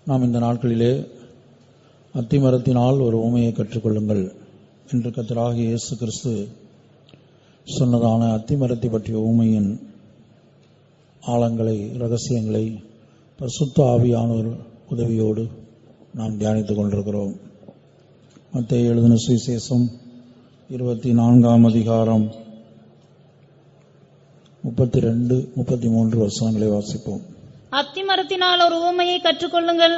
நாம் இந்த நாட்களிலே அத்திமரத்தினால் ஒரு உவமையை கற்றுக்கொள்ளுங்கள் என்று கர்த்தராகிய இயேசு கிறிஸ்து சொன்னதான அத்திமரத்தை பற்றிய உவமையின் ஆழங்களை, ரகசியங்களை பரிசுத்த ஆவியானவர் உதவியோடு நாம் தியானித்துக் கொண்டிருக்கிறோம். மத்தேயு எழுதின சுவிசேஷம் 24ஆம் அதிகாரம் 32-33 வசனங்களை வாசிப்போம். அத்திமரத்தினால் ஒரு உவமையை கற்றுக்கொள்ளுங்கள்.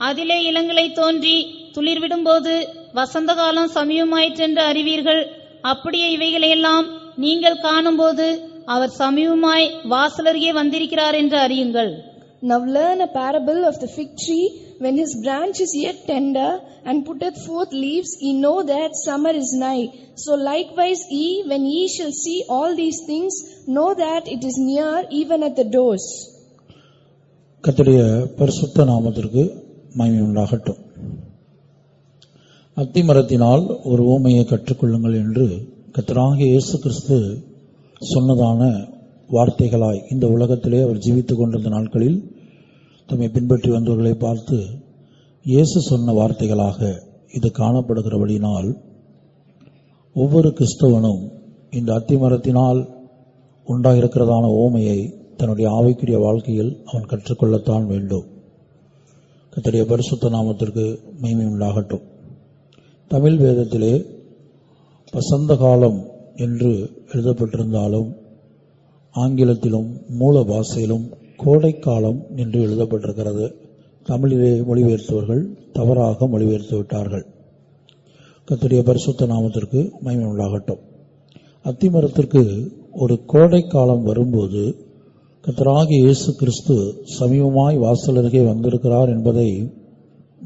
அதிலே இளங்கிளை தோன்றி துளிர்விடும் போது வசந்த காலம் சமீபமாயிற்றென்று அறிவீர்கள். அப்படியே இவைகளையெல்லாம் நீங்கள் காணும்போது அவர் சமீபமாய் வாசலருகே வந்திருக்கிறார் என்று அறியுங்கள். Now learn a parable of the fig tree. When his branch is yet tender and putteth forth leaves, ye know that summer is nigh. So likewise ye, when ye shall see all these things, know that it is near, even at the doors. கர்த்தருடைய பரிசுத்த நாமத்திற்கு மகிமை உண்டாகட்டும். அத்திமரத்தினால் ஒரு உவமையை கற்றுக்கொள்ளுங்கள் என்று கர்த்தராகிய இயேசு கிறிஸ்து சொன்னதான வார்த்தைகளாய் இந்த உலகத்திலே அவர் ஜீவித்துக் கொண்டிருந்த நாட்களில் தம்மை பின்பற்றி வந்தவர்களை பார்த்து இயேசு சொன்ன வார்த்தைகளாக இது காணப்படுகிறபடினால் ஒவ்வொரு கிறிஸ்தவனும் இந்த அத்திமரத்தினால் உண்டாயிருக்கிறதான உவமையை தன்னுடைய ஆவிக்குரிய வாழ்க்கையில் அவன் கற்றுக்கொள்ளத்தான் வேண்டும். கர்த்தருடைய பரிசுத்த நாமத்திற்கு மகிமை உண்டாகட்டும். தமிழ் வேதத்திலே வசந்த காலம் என்று எழுதப்பட்டிருந்தாலும் ஆங்கிலத்திலும் மூல பாஷையிலும் கோடைக்காலம் என்று எழுதப்பட்டிருக்கிறது. தமிழிலே மொழிபெயர்த்தவர்கள் தவறாக மொழிபெயர்த்து விட்டார்கள். கர்த்தருடைய பரிசுத்த நாமத்திற்கு மகிமை உண்டாகட்டும். அத்திமரத்திற்கு ஒரு கோடைக்காலம் வரும்போது கர்த்தராகிய இயேசு கிறிஸ்து சமீபமாய் வாசலருகே வந்திருக்கிறார் என்பதை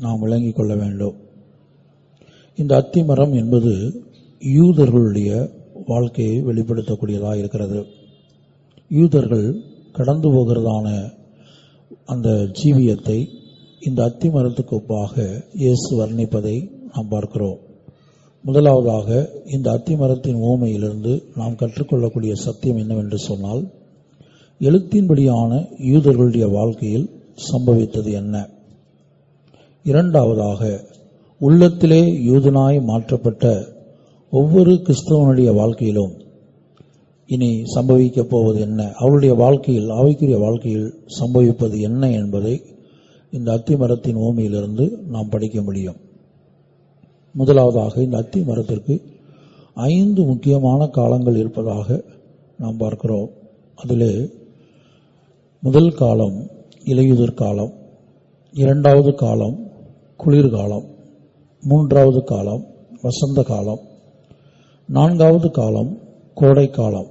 நாம் விளங்கிக் கொள்ள வேண்டும். இந்த அத்திமரம் என்பது யூதர்களுடைய வாழ்க்கையை வெளிப்படுத்தக்கூடியதாக இருக்கிறது. யூதர்கள் கடந்து போகிறதான அந்த ஜீவியத்தை இந்த அத்திமரத்துக்கு ஒப்பாக இயேசு வர்ணிப்பதை நாம் பார்க்கிறோம். முதலாவதாக இந்த அத்திமரத்தின் உவமையிலிருந்து நாம் கற்றுக்கொள்ளக்கூடிய சத்தியம் என்னவென்று சொன்னால், எழுத்தின்படியான யூதர்களுடைய வாழ்க்கையில் சம்பவித்தது என்ன. இரண்டாவதாக, உள்ளத்திலே யூதனாய் மாற்றப்பட்ட ஒவ்வொரு கிறிஸ்தவனுடைய வாழ்க்கையிலும் இனி சம்பவிக்கப் போவது என்ன, அவருடைய வாழ்க்கையில், ஆவிக்குரிய வாழ்க்கையில் சம்பவிப்பது என்ன என்பதை இந்த அத்திமரத்தின் உவமையிலிருந்து நாம் படிக்க முடியும். முதலாவதாக, இந்த அத்திமரத்திற்கு 5 முக்கியமான காலங்கள் இருப்பதாக நாம் பார்க்கிறோம். அதிலே முதல் காலம் இலையுதிர் காலம், இரண்டாவது காலம் குளிர்காலம், மூன்றாவது காலம் வசந்த காலம், நான்காவது காலம் கோடை காலம்,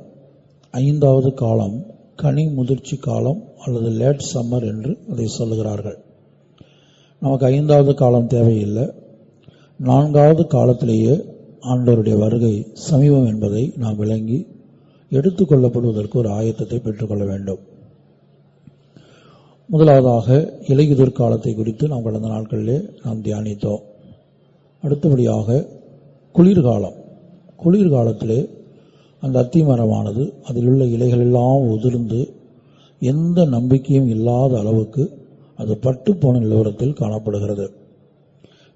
ஐந்தாவது காலம் கனி முதிர்ச்சி காலம் அல்லது லேட் சம்மர் என்று அதை சொல்லுகிறார்கள். நமக்கு 5வது காலம் தேவையில்லை. 4வது காலத்திலேயே ஆண்டவருடைய வருகை சமீபம் என்பதை நாம் விளங்கி எடுத்துக்கொள்ளப்படுவதற்கு ஒரு ஆயத்தத்தை பெற்றுக்கொள்ள வேண்டும். முதலாவதாக இலையுதிர் காலத்தை குறித்து நாம் கடந்த நாட்களிலே நாம் தியானித்தோம். அடுத்தபடியாக குளிர்காலம். குளிர்காலத்திலே அந்த அத்திமரமானது அதில் உள்ள இலைகளெல்லாம் உதிர்ந்து எந்த நம்பிக்கையும் இல்லாத அளவுக்கு அது பட்டு போன நிலவரத்தில் காணப்படுகிறது.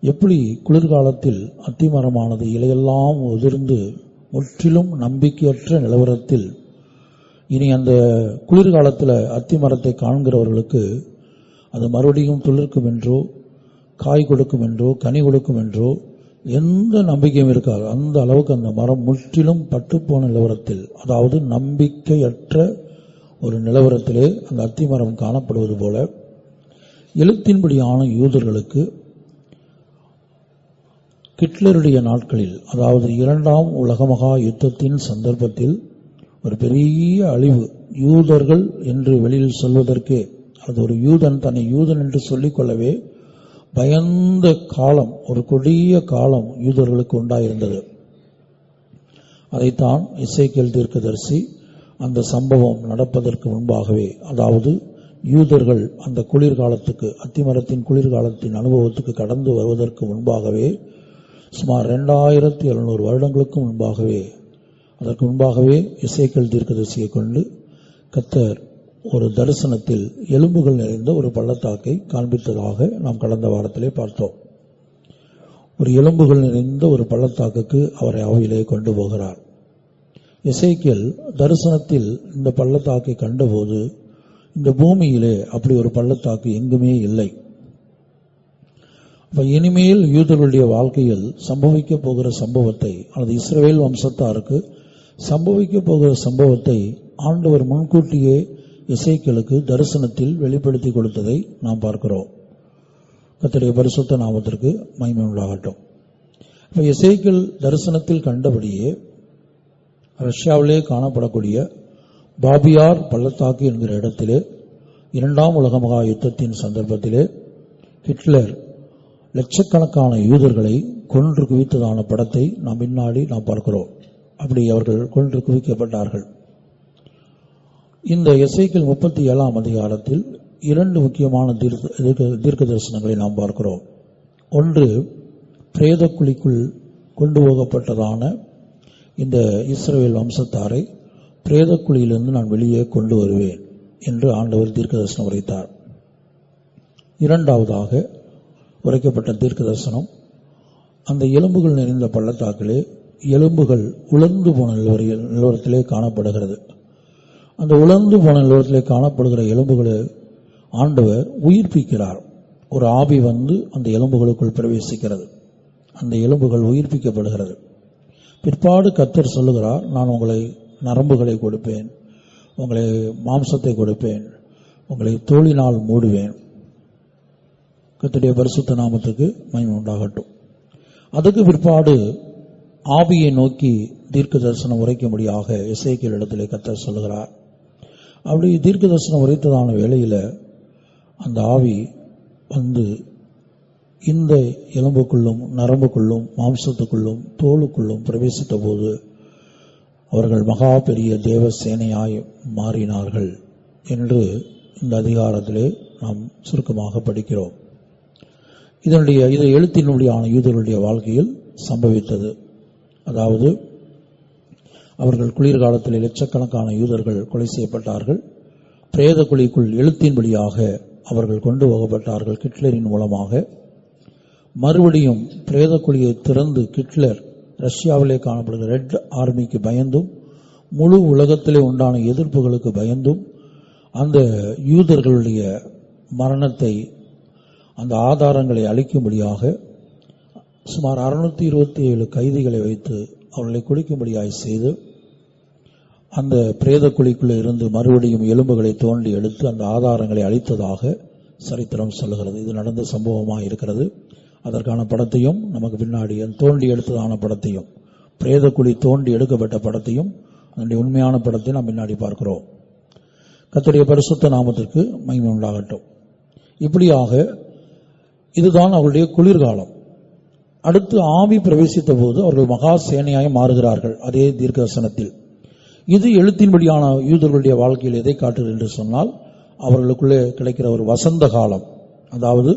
எப்படி குளிர்காலத்தில் அத்திமரமானது இலையெல்லாம் உதிர்ந்து முற்றிலும் நம்பிக்கையற்ற நிலவரத்தில், இனி அந்த குளிர்காலத்தில் அத்திமரத்தை காண்கிறவர்களுக்கு அது மறுபடியும் துளிர்க்கும் என்றோ, காய் கொடுக்கும் என்றோ, கனி கொடுக்கும் என்றோ எந்த நம்பிக்கையும் இருக்காது. அந்த அளவுக்கு அந்த மரம் முற்றிலும் பட்டுப்போன நிலவரத்தில், அதாவது நம்பிக்கையற்ற ஒரு நிலவரத்திலே அந்த அத்திமரம் காணப்படுவது போல, எழுத்தின்படியான யூதர்களுக்கு ஹிட்லருடைய நாட்களில், அதாவது 2ஆம் உலக மகா யுத்தத்தின் சந்தர்ப்பத்தில் ஒரு பெரிய அழிவு, யூதர்கள் என்று வெளியில் சொல்வதற்கே, அது ஒரு யூதன் தன்னை யூதன் என்று சொல்லிக்கொள்ளவே பயந்த காலம், ஒரு கொடிய காலம் யூதர்களுக்கு உண்டாயிருந்தது. அதைத்தான் எசேக்கியேல் தீர்க்கதரிசி அந்த சம்பவம் நடப்பதற்கு முன்பாகவே, அதாவது யூதர்கள் அந்த குளிர்காலத்துக்கு, அத்திமரத்தின் குளிர்காலத்தின் அனுபவத்துக்கு கடந்து வருவதற்கு முன்பாகவே, சுமார் 2700 வருடங்களுக்கு முன்பாகவே, அதற்கு முன்பாகவே எசேக்கியேல் தீர்க்கதரிசியை கொண்டு கர்த்தர் ஒரு தரிசனத்தில் எலும்புகள் நிறைந்த ஒரு பள்ளத்தாக்கை காண்பித்ததாக நாம் கடந்த வாரத்திலே பார்த்தோம். ஒரு எலும்புகள் நிறைந்த ஒரு பள்ளத்தாக்குக்கு அவரை ஆவியிலே கொண்டு போகிறார். எசேக்கியேல் தரிசனத்தில் இந்த பள்ளத்தாக்கை கண்டபோது இந்த பூமியிலே அப்படி ஒரு பள்ளத்தாக்கு எங்குமே இல்லை. இனிமேல் யூதர்களுடைய வாழ்க்கையில் சம்பவிக்க போகிற சம்பவத்தை அல்லது இஸ்ரவேல் வம்சத்தாருக்கு சம்பவிக்க போகிற சம்பவத்தை ஆண்டவர் முன்கூட்டியே எசேக்கியேலுக்கு தரிசனத்தில் வெளிப்படுத்தி கொடுத்ததை நாம் பார்க்கிறோம். கர்த்தருடைய பரிசுத்த நாமத்திற்கு மகிமை உண்டாகட்டும். எசேக்கியேல் தரிசனத்தில் கண்டபடியே ரஷ்யாவிலே காணப்படக்கூடிய பாபியார் பள்ளத்தாக்கு என்கிற இடத்திலே 2ஆம் உலக மகா யுத்தத்தின் சந்தர்ப்பத்திலே ஹிட்லர் லட்சக்கணக்கான யூதர்களை கொன்று குவித்ததான படத்தை நாம் பின்னாடி பார்க்கிறோம். அப்படி அவர்கள் கொன்று குவிக்கப்பட்டார்கள். இந்த எசேக்கியேல் 37ஆம் அதிகாரத்தில் 2 முக்கியமான தீர்க்க தரிசனங்களை நாம் பார்க்கிறோம். ஒன்று, பிரேத குழிக்குள் கொண்டு போகப்பட்டதான இந்த இஸ்ரவேல் வம்சத்தாரை பிரேத குழியிலிருந்து நான் வெளியே கொண்டு வருவேன் என்று ஆண்டவர் தீர்க்க தரிசனம் உரைத்தார். இரண்டாவதாக உரைக்கப்பட்ட தீர்க்க தரிசனம், அந்த எலும்புகள் நிறைந்த பள்ளத்தாக்கிலே எலும்புகள் உலர்ந்து போன நிலவரத்திலே காணப்படுகிறது. அந்த உலர்ந்து போன நிலவரத்திலே காணப்படுகிற எலும்புகளை ஆண்டவர் உயிர்ப்பிக்கிறார். ஒரு ஆவி வந்து அந்த எலும்புகளுக்குள் பிரவேசிக்கிறது. அந்த எலும்புகள் உயிர்ப்பிக்கப்படுகிறது. பிற்பாடு கர்த்தர் சொல்லுகிறார், நான் உங்களை நரம்புகளை கொடுப்பேன், உங்களை மாம்சத்தை கொடுப்பேன், உங்களை தோளினால் மூடுவேன். கர்த்தருடைய பரிசுத்த நாமத்துக்கு மகிமை உண்டாகட்டும். அதுக்கு பிற்பாடு ஆவியை நோக்கி தீர்க்க தரிசனம் உரைக்கும்படியாக எசேக்கியேல் இடத்திலே கர்த்தர் சொல்லுகிறார். அப்படி தீர்க்க தரிசனம் உரைத்ததான வேளையில் அந்த ஆவி வந்து இந்த எலும்புக்குள்ளும் நரம்புக்குள்ளும் மாம்சத்துக்குள்ளும் தோலுக்குள்ளும் பிரவேசித்த போது அவர்கள் மகா பெரிய தேவ சேனையாய் மாறினார்கள் என்று இந்த அதிகாரத்திலே நாம் சுருக்கமாக படிக்கிறோம். இது எழுத்தினுடையான யூதர்களுடைய வாழ்க்கையில் சம்பவித்தது. அதாவது அவர்கள் குளிர்காலத்தில் லட்சக்கணக்கான யூதர்கள் கொலை செய்யப்பட்டார்கள். பிரேத குழிக்குள் எழுத்தின்படியாக அவர்கள் கொண்டு போகப்பட்டார்கள் ஹிட்லரின் மூலமாக. மறுபடியும் பிரேத குழியை திறந்து ஹிட்லர் ரஷ்யாவிலே காணப்படுகிற ரெட் ஆர்மிக்கு பயந்தும் முழு உலகத்திலே உண்டான எதிர்ப்புகளுக்கு பயந்தும் அந்த யூதர்களுடைய மரணத்தை, அந்த ஆதாரங்களை அளிக்கும்படியாக சுமார் 627 கைதிகளை வைத்து அவர்களை குளிக்கும்படியாய் செய்து அந்த பிரேத குழிக்குள்ளே இருந்து மறுபடியும் எலும்புகளை தோண்டி எடுத்து அந்த ஆதாரங்களை அளித்ததாக சரித்திரம் சொல்லுகிறது. இது நடந்த சம்பவமாக இருக்கிறது. அதற்கான படத்தையும் நமக்கு பின்னாடி தோண்டி எடுத்ததான படத்தையும், பிரேத குழி தோண்டி எடுக்கப்பட்ட படத்தையும், அதனுடைய உண்மையான படத்தையும் நாம் பின்னாடி பார்க்கிறோம். கர்த்தருடைய பரிசுத்த நாமத்திற்கு மகிமை உண்டாகட்டும். இப்படியாக இதுதான் அவருடைய குளிர்காலம். அடுத்து ஆவி பிரவேசித்த போது அவர்கள் மகா சேனையாய் மாறுகிறார்கள். அதே தீர்க்கதரிசனத்தில் இது எழுத்தின்படியான யூதர்களுடைய வாழ்க்கையில் எதை காட்டுகிறது என்று சொன்னால், அவர்களுக்குள்ளே கிடைக்கிற ஒரு வசந்த காலம், அதாவது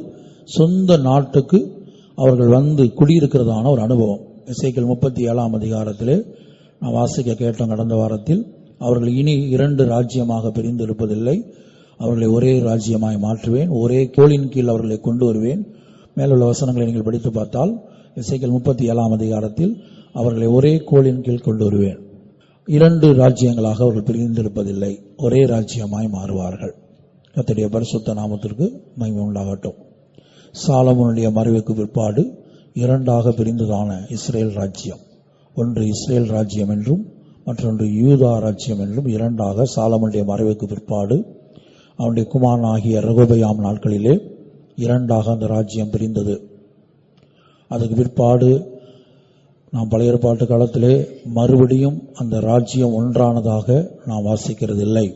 சொந்த நாட்டுக்கு அவர்கள் வந்து குடியிருக்கிறதான ஒரு அனுபவம். எசேக்கியேல் 37ஆம் அதிகாரத்திலே நான் வாசிக்க கேட்டோம் கடந்த வாரத்தில். அவர்கள் இனி 2 ராஜ்யமாக பிரிந்து இருப்பதில்லை, அவர்களை ஒரே ராஜ்யமாய் மாற்றுவேன், ஒரே கோலின் கீழ் அவர்களை கொண்டு வருவேன். மேலுள்ள வசனங்களை நீங்கள் படித்து பார்த்தால் எசேக்கியேல் 37ஆம் அதிகாரத்தில் அவர்களை ஒரே கோலின் கீழ் கொண்டு வருவேன். 2 ராஜ்யங்களாக அவர்கள் பிரிந்திருப்பதில்லை, ஒரே ராஜ்யமாய் மாறுவார்கள். கர்த்தருடைய பரிசுத்த நாமத்திற்கு மகிமை உண்டாகட்டும். சாலமோனுடைய மறைவுக்கு பிற்பாடு 2ஆக பிரிந்ததான இஸ்ரேல் ராஜ்யம், ஒன்று இஸ்ரேல் ராஜ்யம் என்றும் மற்றொன்று யூதா ராஜ்யம் என்றும் 2ஆக சாலமோனுடைய மறைவுக்கு பிற்பாடு அவனுடைய குமாரனாகிய ரெகொபெயாம் நாட்களிலே 2ஆக அந்த ராஜ்யம் பிரிந்தது. அதுக்கு பிற்பாடு நாம் பழைய ஏற்பாட்டு காலத்திலே மறுபடியும் அந்த ராஜ்யம் ஒன்றானதாக நாம் வாசிக்கிறதில்லை.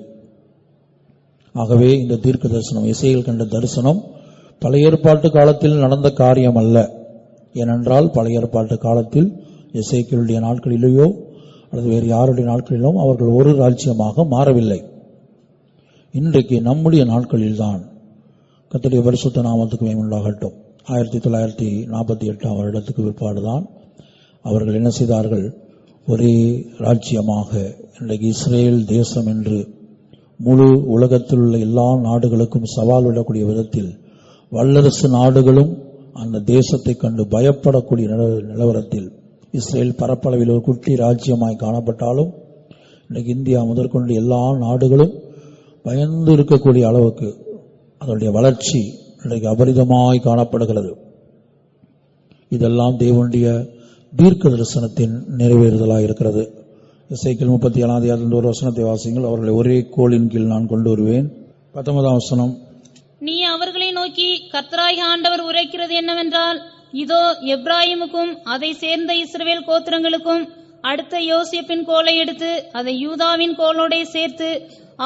ஆகவே இந்த தீர்க்க தரிசனம், எசேக்கியேல் கண்ட தரிசனம் பழைய ஏற்பாட்டு காலத்தில் நடந்த காரியம் அல்ல. ஏனென்றால் பழைய ஏற்பாட்டு காலத்தில் எசேக்கியேலுடைய நாட்களிலேயோ அல்லது வேறு யாருடைய நாட்களிலும் அவர்கள் ஒரு ராஜ்யமாக மாறவில்லை. இன்றைக்கு நம்முடைய நாட்களில்தான் கர்த்தருடைய பரிசுத்த நாமத்துக்கு மகிமை உண்டாகட்டும். 1948ஆம் வருடத்துக்கு பிற்பாடுதான் அவர்கள் என்ன செய்தார்கள், ஒரே ராஜ்யமாக இன்றைக்கு இஸ்ரேல் தேசம் என்று முழு உலகத்தில் உள்ள எல்லா நாடுகளுக்கும் சவால் விடக்கூடிய விதத்தில் வல்லரசு நாடுகளும் அந்த தேசத்தை கண்டு பயப்படக்கூடிய நிலவரத்தில் இஸ்ரேல் பரப்பளவில் ஒரு குட்டி ராஜ்யமாய் காணப்பட்டாலும் இன்னைக்கு இந்தியா முதற்கொண்டு எல்லா நாடுகளும் பயந்து இருக்கக்கூடிய அளவுக்கு அதனுடைய வளர்ச்சி இன்றைக்கு அபரிதமாய் காணப்படுகிறது. இதெல்லாம் தேவனுடைய தீர்க்க தரிசனத்தின் நிறைவேறுதலாக இருக்கிறது. எசேக்கியேல் 37 ஒரு வசனத்தை வாசிங்கள். அவர்களை ஒரே கோலின் கீழ் நான் கொண்டு வருவேன். 19 வசனம். நீ அவர்களை நோக்கி கர்த்தராகிய ஆண்டவர் உரைக்கிறது என்னவென்றால், இதோ எப்பிராயீமுக்கும் அதை சேர்ந்த இஸ்ரவேல் கோத்திரங்களுக்கும் அடுத்த யோசேப்பின் கோலை எடுத்து அதை யூதாவின் கோலோடே சேர்த்து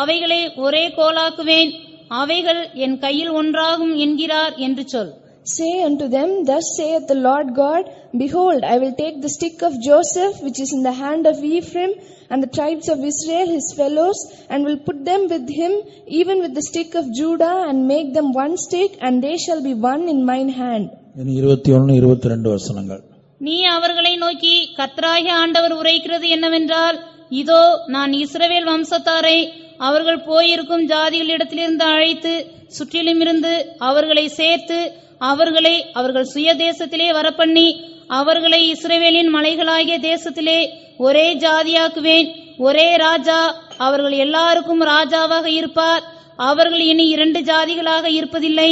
அவைகளை ஒரே கோலாக்குவேன், அவைகள் என் கையில் ஒன்றாகும் என்கிறார் என்று சொல். Say unto them, Thus saith the Lord God, Behold, I will take the stick of Joseph, which is in the hand of Ephraim, and the tribes of Israel his fellows, and will put them with him, even with the stick of Judah, and make them one stick, and they shall be one in mine hand. 21, 22 வசனங்கள். நீ அவர்களை நோக்கி கர்த்தராகிய ஆண்டவர் உரைக்கிறது என்னவென்றால், இதோ நான் இஸ்ரவேல் வம்சத்தாரை அவர்கள் போயிருக்கும் ஜாதிகளிடத்திலிருந்து அழைத்து சுற்றிலும் இருந்து அவர்களை சேர்த்து அவர்களை அவர்கள் சுய தேசத்திலே வரப்பண்ணி அவர்களை இஸ்ரவேலின் மலைகளாகிய தேசத்திலே ஒரே ஜாதியாக்குவேன். ஒரே ராஜா அவர்கள் எல்லாருக்கும் ராஜாவாக இருப்பார். அவர்கள் இனி 2 ஜாதிகளாக இருப்பதில்லை,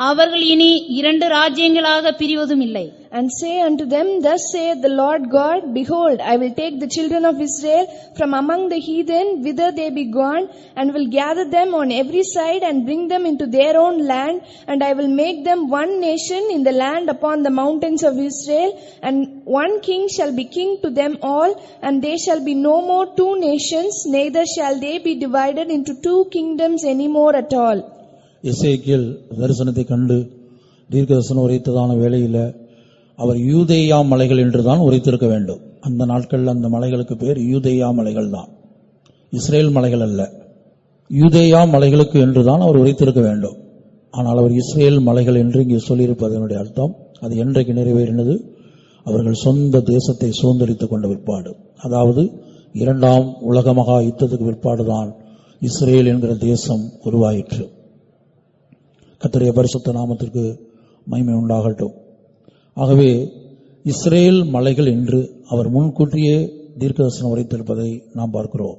அவர்கள் இனி 2 ராஜ்யங்களாக பிரிவதும் இல்லை. And say unto them, Thus saith the Lord God, Behold, I will take the children of Israel from among the heathen whither they be gone, and will gather them on every side, and bring them into their own land, and I will make them one nation in the land upon the mountains of Israel, and one king shall be king to them all, and they shall be no more 2 nations, neither shall they be divided into 2 kingdoms any more at all. எசேக்கியேல் தரிசனத்தை கண்டு தீர்க்க தரிசனம் உரைத்ததான வேளையில அவர் யூதேயா மலைகள் என்றுதான் உரைத்திருக்க வேண்டும். அந்த நாட்களில் அந்த மலைகளுக்கு பேர் யூதேயா மலைகள் தான், இஸ்ரேல் மலைகள் அல்ல. யூதேயா மலைகளுக்கு என்றுதான் அவர் உரைத்திருக்க வேண்டும். ஆனால் அவர் இஸ்ரேல் மலைகள் என்று இங்கே சொல்லியிருப்பதனுடைய அர்த்தம், அது என்றைக்கு நிறைவேறினது? அவர்கள் சொந்த தேசத்தை சுதந்திரித்துக் கொண்ட பிற்பாடு, அதாவது 2ஆம் உலக மகா யுத்தத்துக்கு பிற்பாடுதான் இஸ்ரேல் என்கிற தேசம் உருவாயிற்று. கர்த்தருடைய பரிசுத்த நாமத்திற்கு மகிமை உண்டாகட்டும். ஆகவே இஸ்ரேல் மலைகள் என்று அவர் முன்கூட்டியே தீர்க்கதரிசனம் உரைத்திருப்பதை நாம் பார்க்கிறோம்.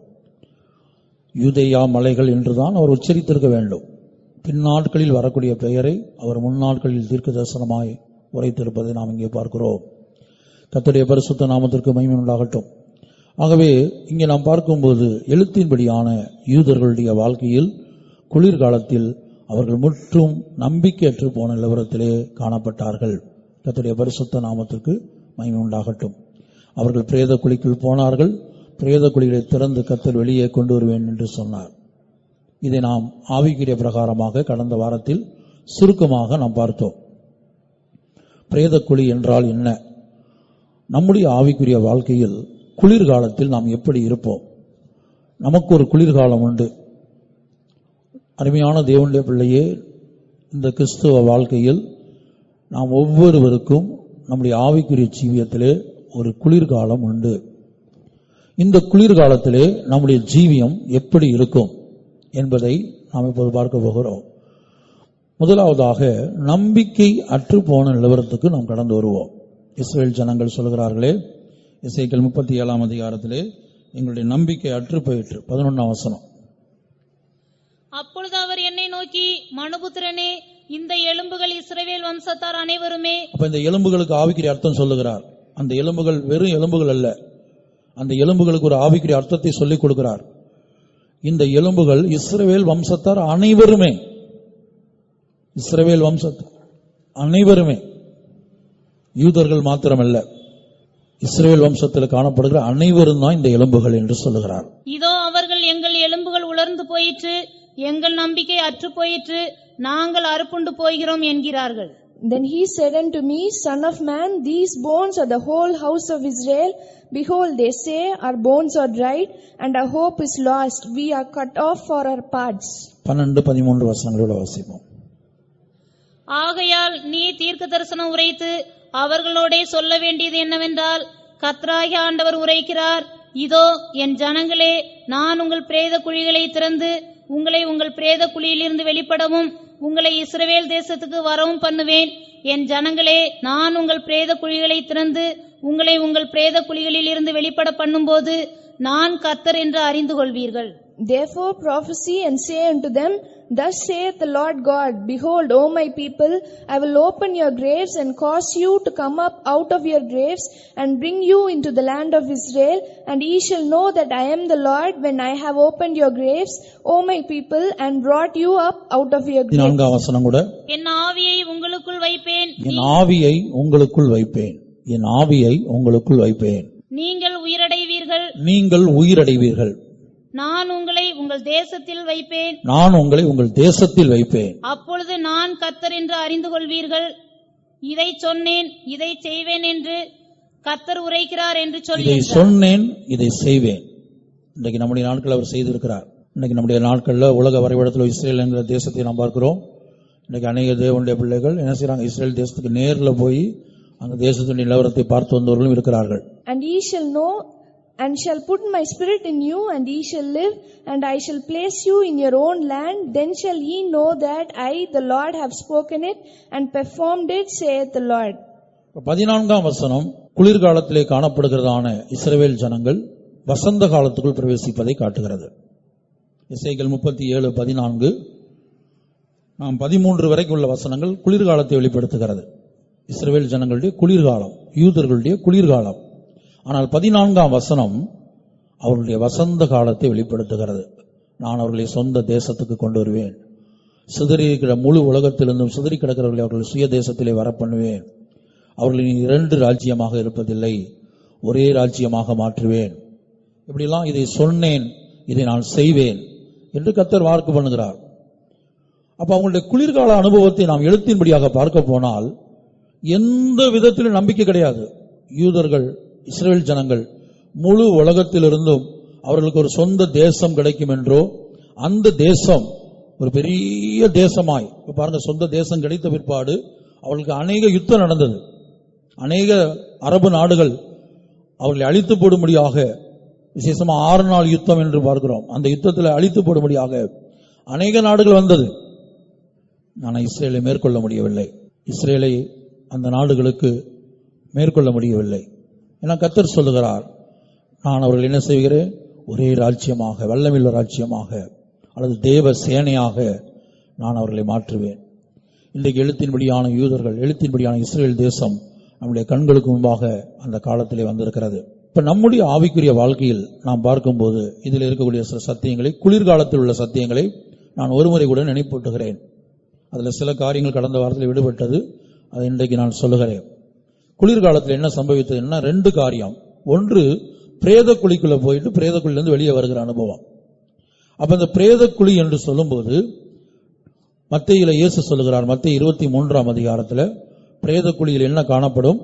யூதேயா மலைகள் என்றுதான் அவர் உச்சரித்திருக்க வேண்டும். பின்னாட்களில் வரக்கூடிய பெயரை அவர் முன்னாட்களில் தீர்க்கதரிசனமாய் உரைத்திருப்பதை நாம் இங்கே பார்க்கிறோம். கர்த்தருடைய பரிசுத்த நாமத்திற்கு மகிமை உண்டாகட்டும். ஆகவே இங்கே நாம் பார்க்கும்போது எழுத்தின்படியான யூதர்களுடைய வாழ்க்கையில் குளிர்காலத்தில் அவர்கள் முற்றும் நம்பிக்கையற்று போன நிலவரத்திலே காணப்பட்டார்கள். கர்த்தருடைய பரிசுத்த நாமத்திற்கு மகிமை உண்டாகட்டும். அவர்கள் பிரேத குழிக்குள் போனார்கள். பிரேத குழிகளை திறந்து கர்த்தர் வெளியே கொண்டு வருவேன் என்று சொன்னார். இதை நாம் ஆவிக்குரிய பிரகாரமாக கடந்த வாரத்தில் சுருக்கமாக நாம் பார்த்தோம். பிரேத குழி என்றால் என்ன? நம்முடைய ஆவிக்குரிய வாழ்க்கையில் குளிர்காலத்தில் நாம் எப்படி இருப்போம்? நமக்கு ஒரு குளிர்காலம் உண்டு. அருமையான தேவனுடைய பிள்ளையே, இந்த கிறிஸ்துவ வாழ்க்கையில் நாம் ஒவ்வொருவருக்கும் நம்முடைய ஆவிக்குரிய ஜீவியத்திலே ஒரு குளிர்காலம் உண்டு. இந்த குளிர்காலத்திலே நம்முடைய ஜீவியம் எப்படி இருக்கும் என்பதை நாம் இப்போது பார்க்க போகிறோம். முதலாவதாக நம்பிக்கை அற்று போன நிலவரத்துக்கு நாம் கடந்து வருவோம். இஸ்ரேல் ஜனங்கள் சொல்கிறார்களே, எசேக்கியேல் 37ஆம் அதிகாரத்திலே எங்களுடைய நம்பிக்கை அற்று போயிற்று. 11ஆம் வசனம். அப்பொழுது அவர் என்னை நோக்கி, மனுபுத்திரனே, இந்த எலும்புகள் இஸ்ரவேல் வம்சத்தார் அனைவருமே. அப்ப இந்த எலும்புகளுக்கு ஆவிக்குரிய அர்த்தம் சொல்லுகிறார். அந்த எலும்புகள் வெறும் எலும்புகள் அல்ல, அந்த எலும்புகளுக்கு ஒரு ஆவிக்குரிய அர்த்தத்தை சொல்லிக் கொடுக்கிறார். இந்த எலும்புகள் இஸ்ரவேல் வம்சத்தார் அனைவருமே, இஸ்ரவேல் வம்சத்தார் அனைவருமே, யூதர்கள் மாத்திரமல்ல, இஸ்ரவேல் வம்சத்தில் காணப்படுகிற அனைவரும் தான் இந்த எலும்புகள் என்று சொல்லுகிறார். இதோ அவர்கள் எங்கள் எலும்புகள் உலர்ந்து போயிற்று, எங்கள் நம்பிக்கை அற்று போயிற்று, நாங்கள் அறுப்புண்டு போகிறோம் என்கிறார்கள். Then he said unto me, Son of man, these bones are the whole house of Israel. Behold, they say, our bones are dried, and our hope is lost. We are cut off for our parts. 12-13 வசனங்களோட வாசிப்போம். ஆகையால் நீ தீர்க்க தரிசனம் உரைத்து அவர்களோடே சொல்ல வேண்டியது என்னவென்றால், கர்த்தராகிய ஆண்டவர் உரைக்கிறார், இதோ என் ஜனங்களே, நான் உங்கள் பிரேத குழிகளை திறந்து உங்களை உங்கள் பிரேத குழியிலிருந்து வெளிப்படவும் உங்களை இஸ்ரவேல் தேசத்துக்கு வரவும் பண்ணுவேன். என் ஜனங்களே, நான் உங்கள் பிரேத குழிகளை திறந்து உங்களை உங்கள் பிரேத குழிகளில் இருந்து வெளிப்பட பண்ணும்போது நான் கர்த்தர் என்று அறிந்து கொள்வீர்கள். Therefore prophesy and say unto them, Thus saith the Lord God, Behold, O my people, I will open your graves and cause you to come up out of your graves and bring you into the land of Israel, and ye shall know that I am the Lord when I have opened your graves, O my people, and brought you up out of your graves. 4ஆம் வசனம் கூட, என் ஆவியை உங்களுக்குள் வைப்பேன், என் ஆவியை உங்களுக்குள் வைப்பேன், என் ஆவியை உங்களுக்குள் வைப்பேன், நீங்கள் உயிரடைவீர்கள், நீங்கள் உயிரடைவீர்கள், நான் உங்களை உங்கள் தேசத்தில் வைப்பேன், நான் உங்களை உங்கள் தேசத்தில் வைப்பேன், அப்பொழுது நான் கர்த்தர் என்று அறிந்து கொள்வீர்கள். இதை சொன்னேன், இதை செய்வேன் என்று கர்த்தர் உரைக்கிறார் என்று சொல்லி, இதை சொன்னேன், இதை செய்வேன். இன்றைக்கு நம்முடைய நாட்கள் அவர் செய்திருக்கிறார். இன்னைக்கு நம்முடைய நாட்கள்ல உலக வரைபடத்தில் இஸ்ரேல் என்கிற தேசத்தை நாம் பார்க்கிறோம். இன்னைக்கு அநேக தேவனுடைய பிள்ளைகள் என்ன செய்யறாங்க, இஸ்ரேல் தேசத்துக்கு நேரில் போய் அந்த தேசத்தின் நிலவரத்தை பார்த்து வந்தவர்களும் இருக்கிறார்கள். And ye shall know and shall put my spirit in you, and ye shall live, and I shall place you in your own land. Then shall ye know that I, the Lord, have spoken it and performed it, saith the Lord. 14ஆம் வசனம் குளிர்காலத்திலே காணப்படுகிறதான இஸ்ரவேல் ஜனங்கள் வசந்த காலத்துக்குள் பிரவேசிப்பதை காட்டுகிறது. எசேக்கியேல் 37:14 நாம் 13 வரைக்கும் உள்ள வசனங்கள் குளிர்காலத்தை வெளிப்படுத்துகிறது. இஸ்ரவேல் ஜனங்களுடைய குளிர்காலம், யூதர்களுடைய குளிர்காலம். ஆனால் 14ஆம் வசனம் அவர்களுடைய வசந்த காலத்தை வெளிப்படுத்துகிறது. நான் அவர்களை சொந்த தேசத்துக்கு கொண்டு வருவேன், சிதறி இருக்கிற முழு உலகத்திலிருந்தும் சிதறி கிடக்கிறவர்களை அவர்கள் சுய தேசத்திலே வர பண்ணுவேன், அவர்களின் 2 ராஜ்யமாக இருப்பதில்லை, ஒரே ராஜ்யமாக மாற்றுவேன். இப்படிலாம் இதை சொன்னேன், இதை நான் செய்வேன் என்று கர்த்தர் வாக்கு பண்ணுகிறார். அப்ப அவங்களுடைய குளிர்கால அனுபவத்தை நாம் எழுத்தின்படியாக பார்க்க போனால் எந்த விதத்திலும் நம்பிக்கை கிடையாது. யூதர்கள், இஸ்ரேல் ஜனங்கள் முழு உலகத்திலிருந்தும் அவர்களுக்கு ஒரு சொந்த தேசம் கிடைக்கும் என்றோ, அந்த தேசம் ஒரு பெரிய தேசமாய், பாருங்க, சொந்த தேசம் கிடைத்த பிற்பாடு அவர்களுக்கு அநேக யுத்தம் நடந்தது. அநேக அரபு நாடுகள் அவர்களை அழித்து போடும்படியாக, விசேஷமா 6 நாள் யுத்தம் என்று பார்க்கிறோம், அந்த யுத்தத்தில் அழித்து போடும்படியாக அநேக நாடுகள் வந்தது. ஆனால் இஸ்ரேலை மேற்கொள்ள முடியவில்லை. இஸ்ரேலை அந்த நாடுகளுக்கு மேற்கொள்ள முடியவில்லை. ஏன்னா கர்த்தர் சொல்லுகிறார், நான் அவர்கள் என்ன செய்கிறேன், ஒரே ராஜ்யமாக, வல்லமையுள்ள ராஜ்யமாக அல்லது தேவ சேனையாக நான் அவர்களை மாற்றுவேன். இன்றைக்கு எழுத்தின்படியான யூதர்கள், எழுத்தின்படியான இஸ்ரேல் தேசம் நம்முடைய கண்களுக்கு முன்பாக அந்த காலத்திலே வந்திருக்கிறது. இப்ப நம்முடைய ஆவிக்குரிய வாழ்க்கையில் நாம் பார்க்கும்போது இதில் இருக்கக்கூடிய சில சத்தியங்களை, குளிர்காலத்தில் உள்ள சத்தியங்களை நான் ஒருமுறை கூட நினைப்பூட்டுகிறேன். அதில் சில காரியங்கள் கடந்த வாரத்தில் விடுபட்டது, அதை இன்றைக்கு நான் சொல்லுகிறேன். குளிர்காலத்தில் என்ன சம்பவித்ததுன்னா 2 காரியம். ஒன்று, பிரேத குழிக்குள்ள போயிட்டு பிரேத குழியிலிருந்து வெளியே வருகிற அனுபவம். அப்ப இந்த பிரேத குழி என்று சொல்லும்போது மத்தேயுல இயேசு சொல்லுகிறார், மத்தேயு 23ஆம் அதிகாரத்தில் பிரேத குழியில் என்ன காணப்படும்,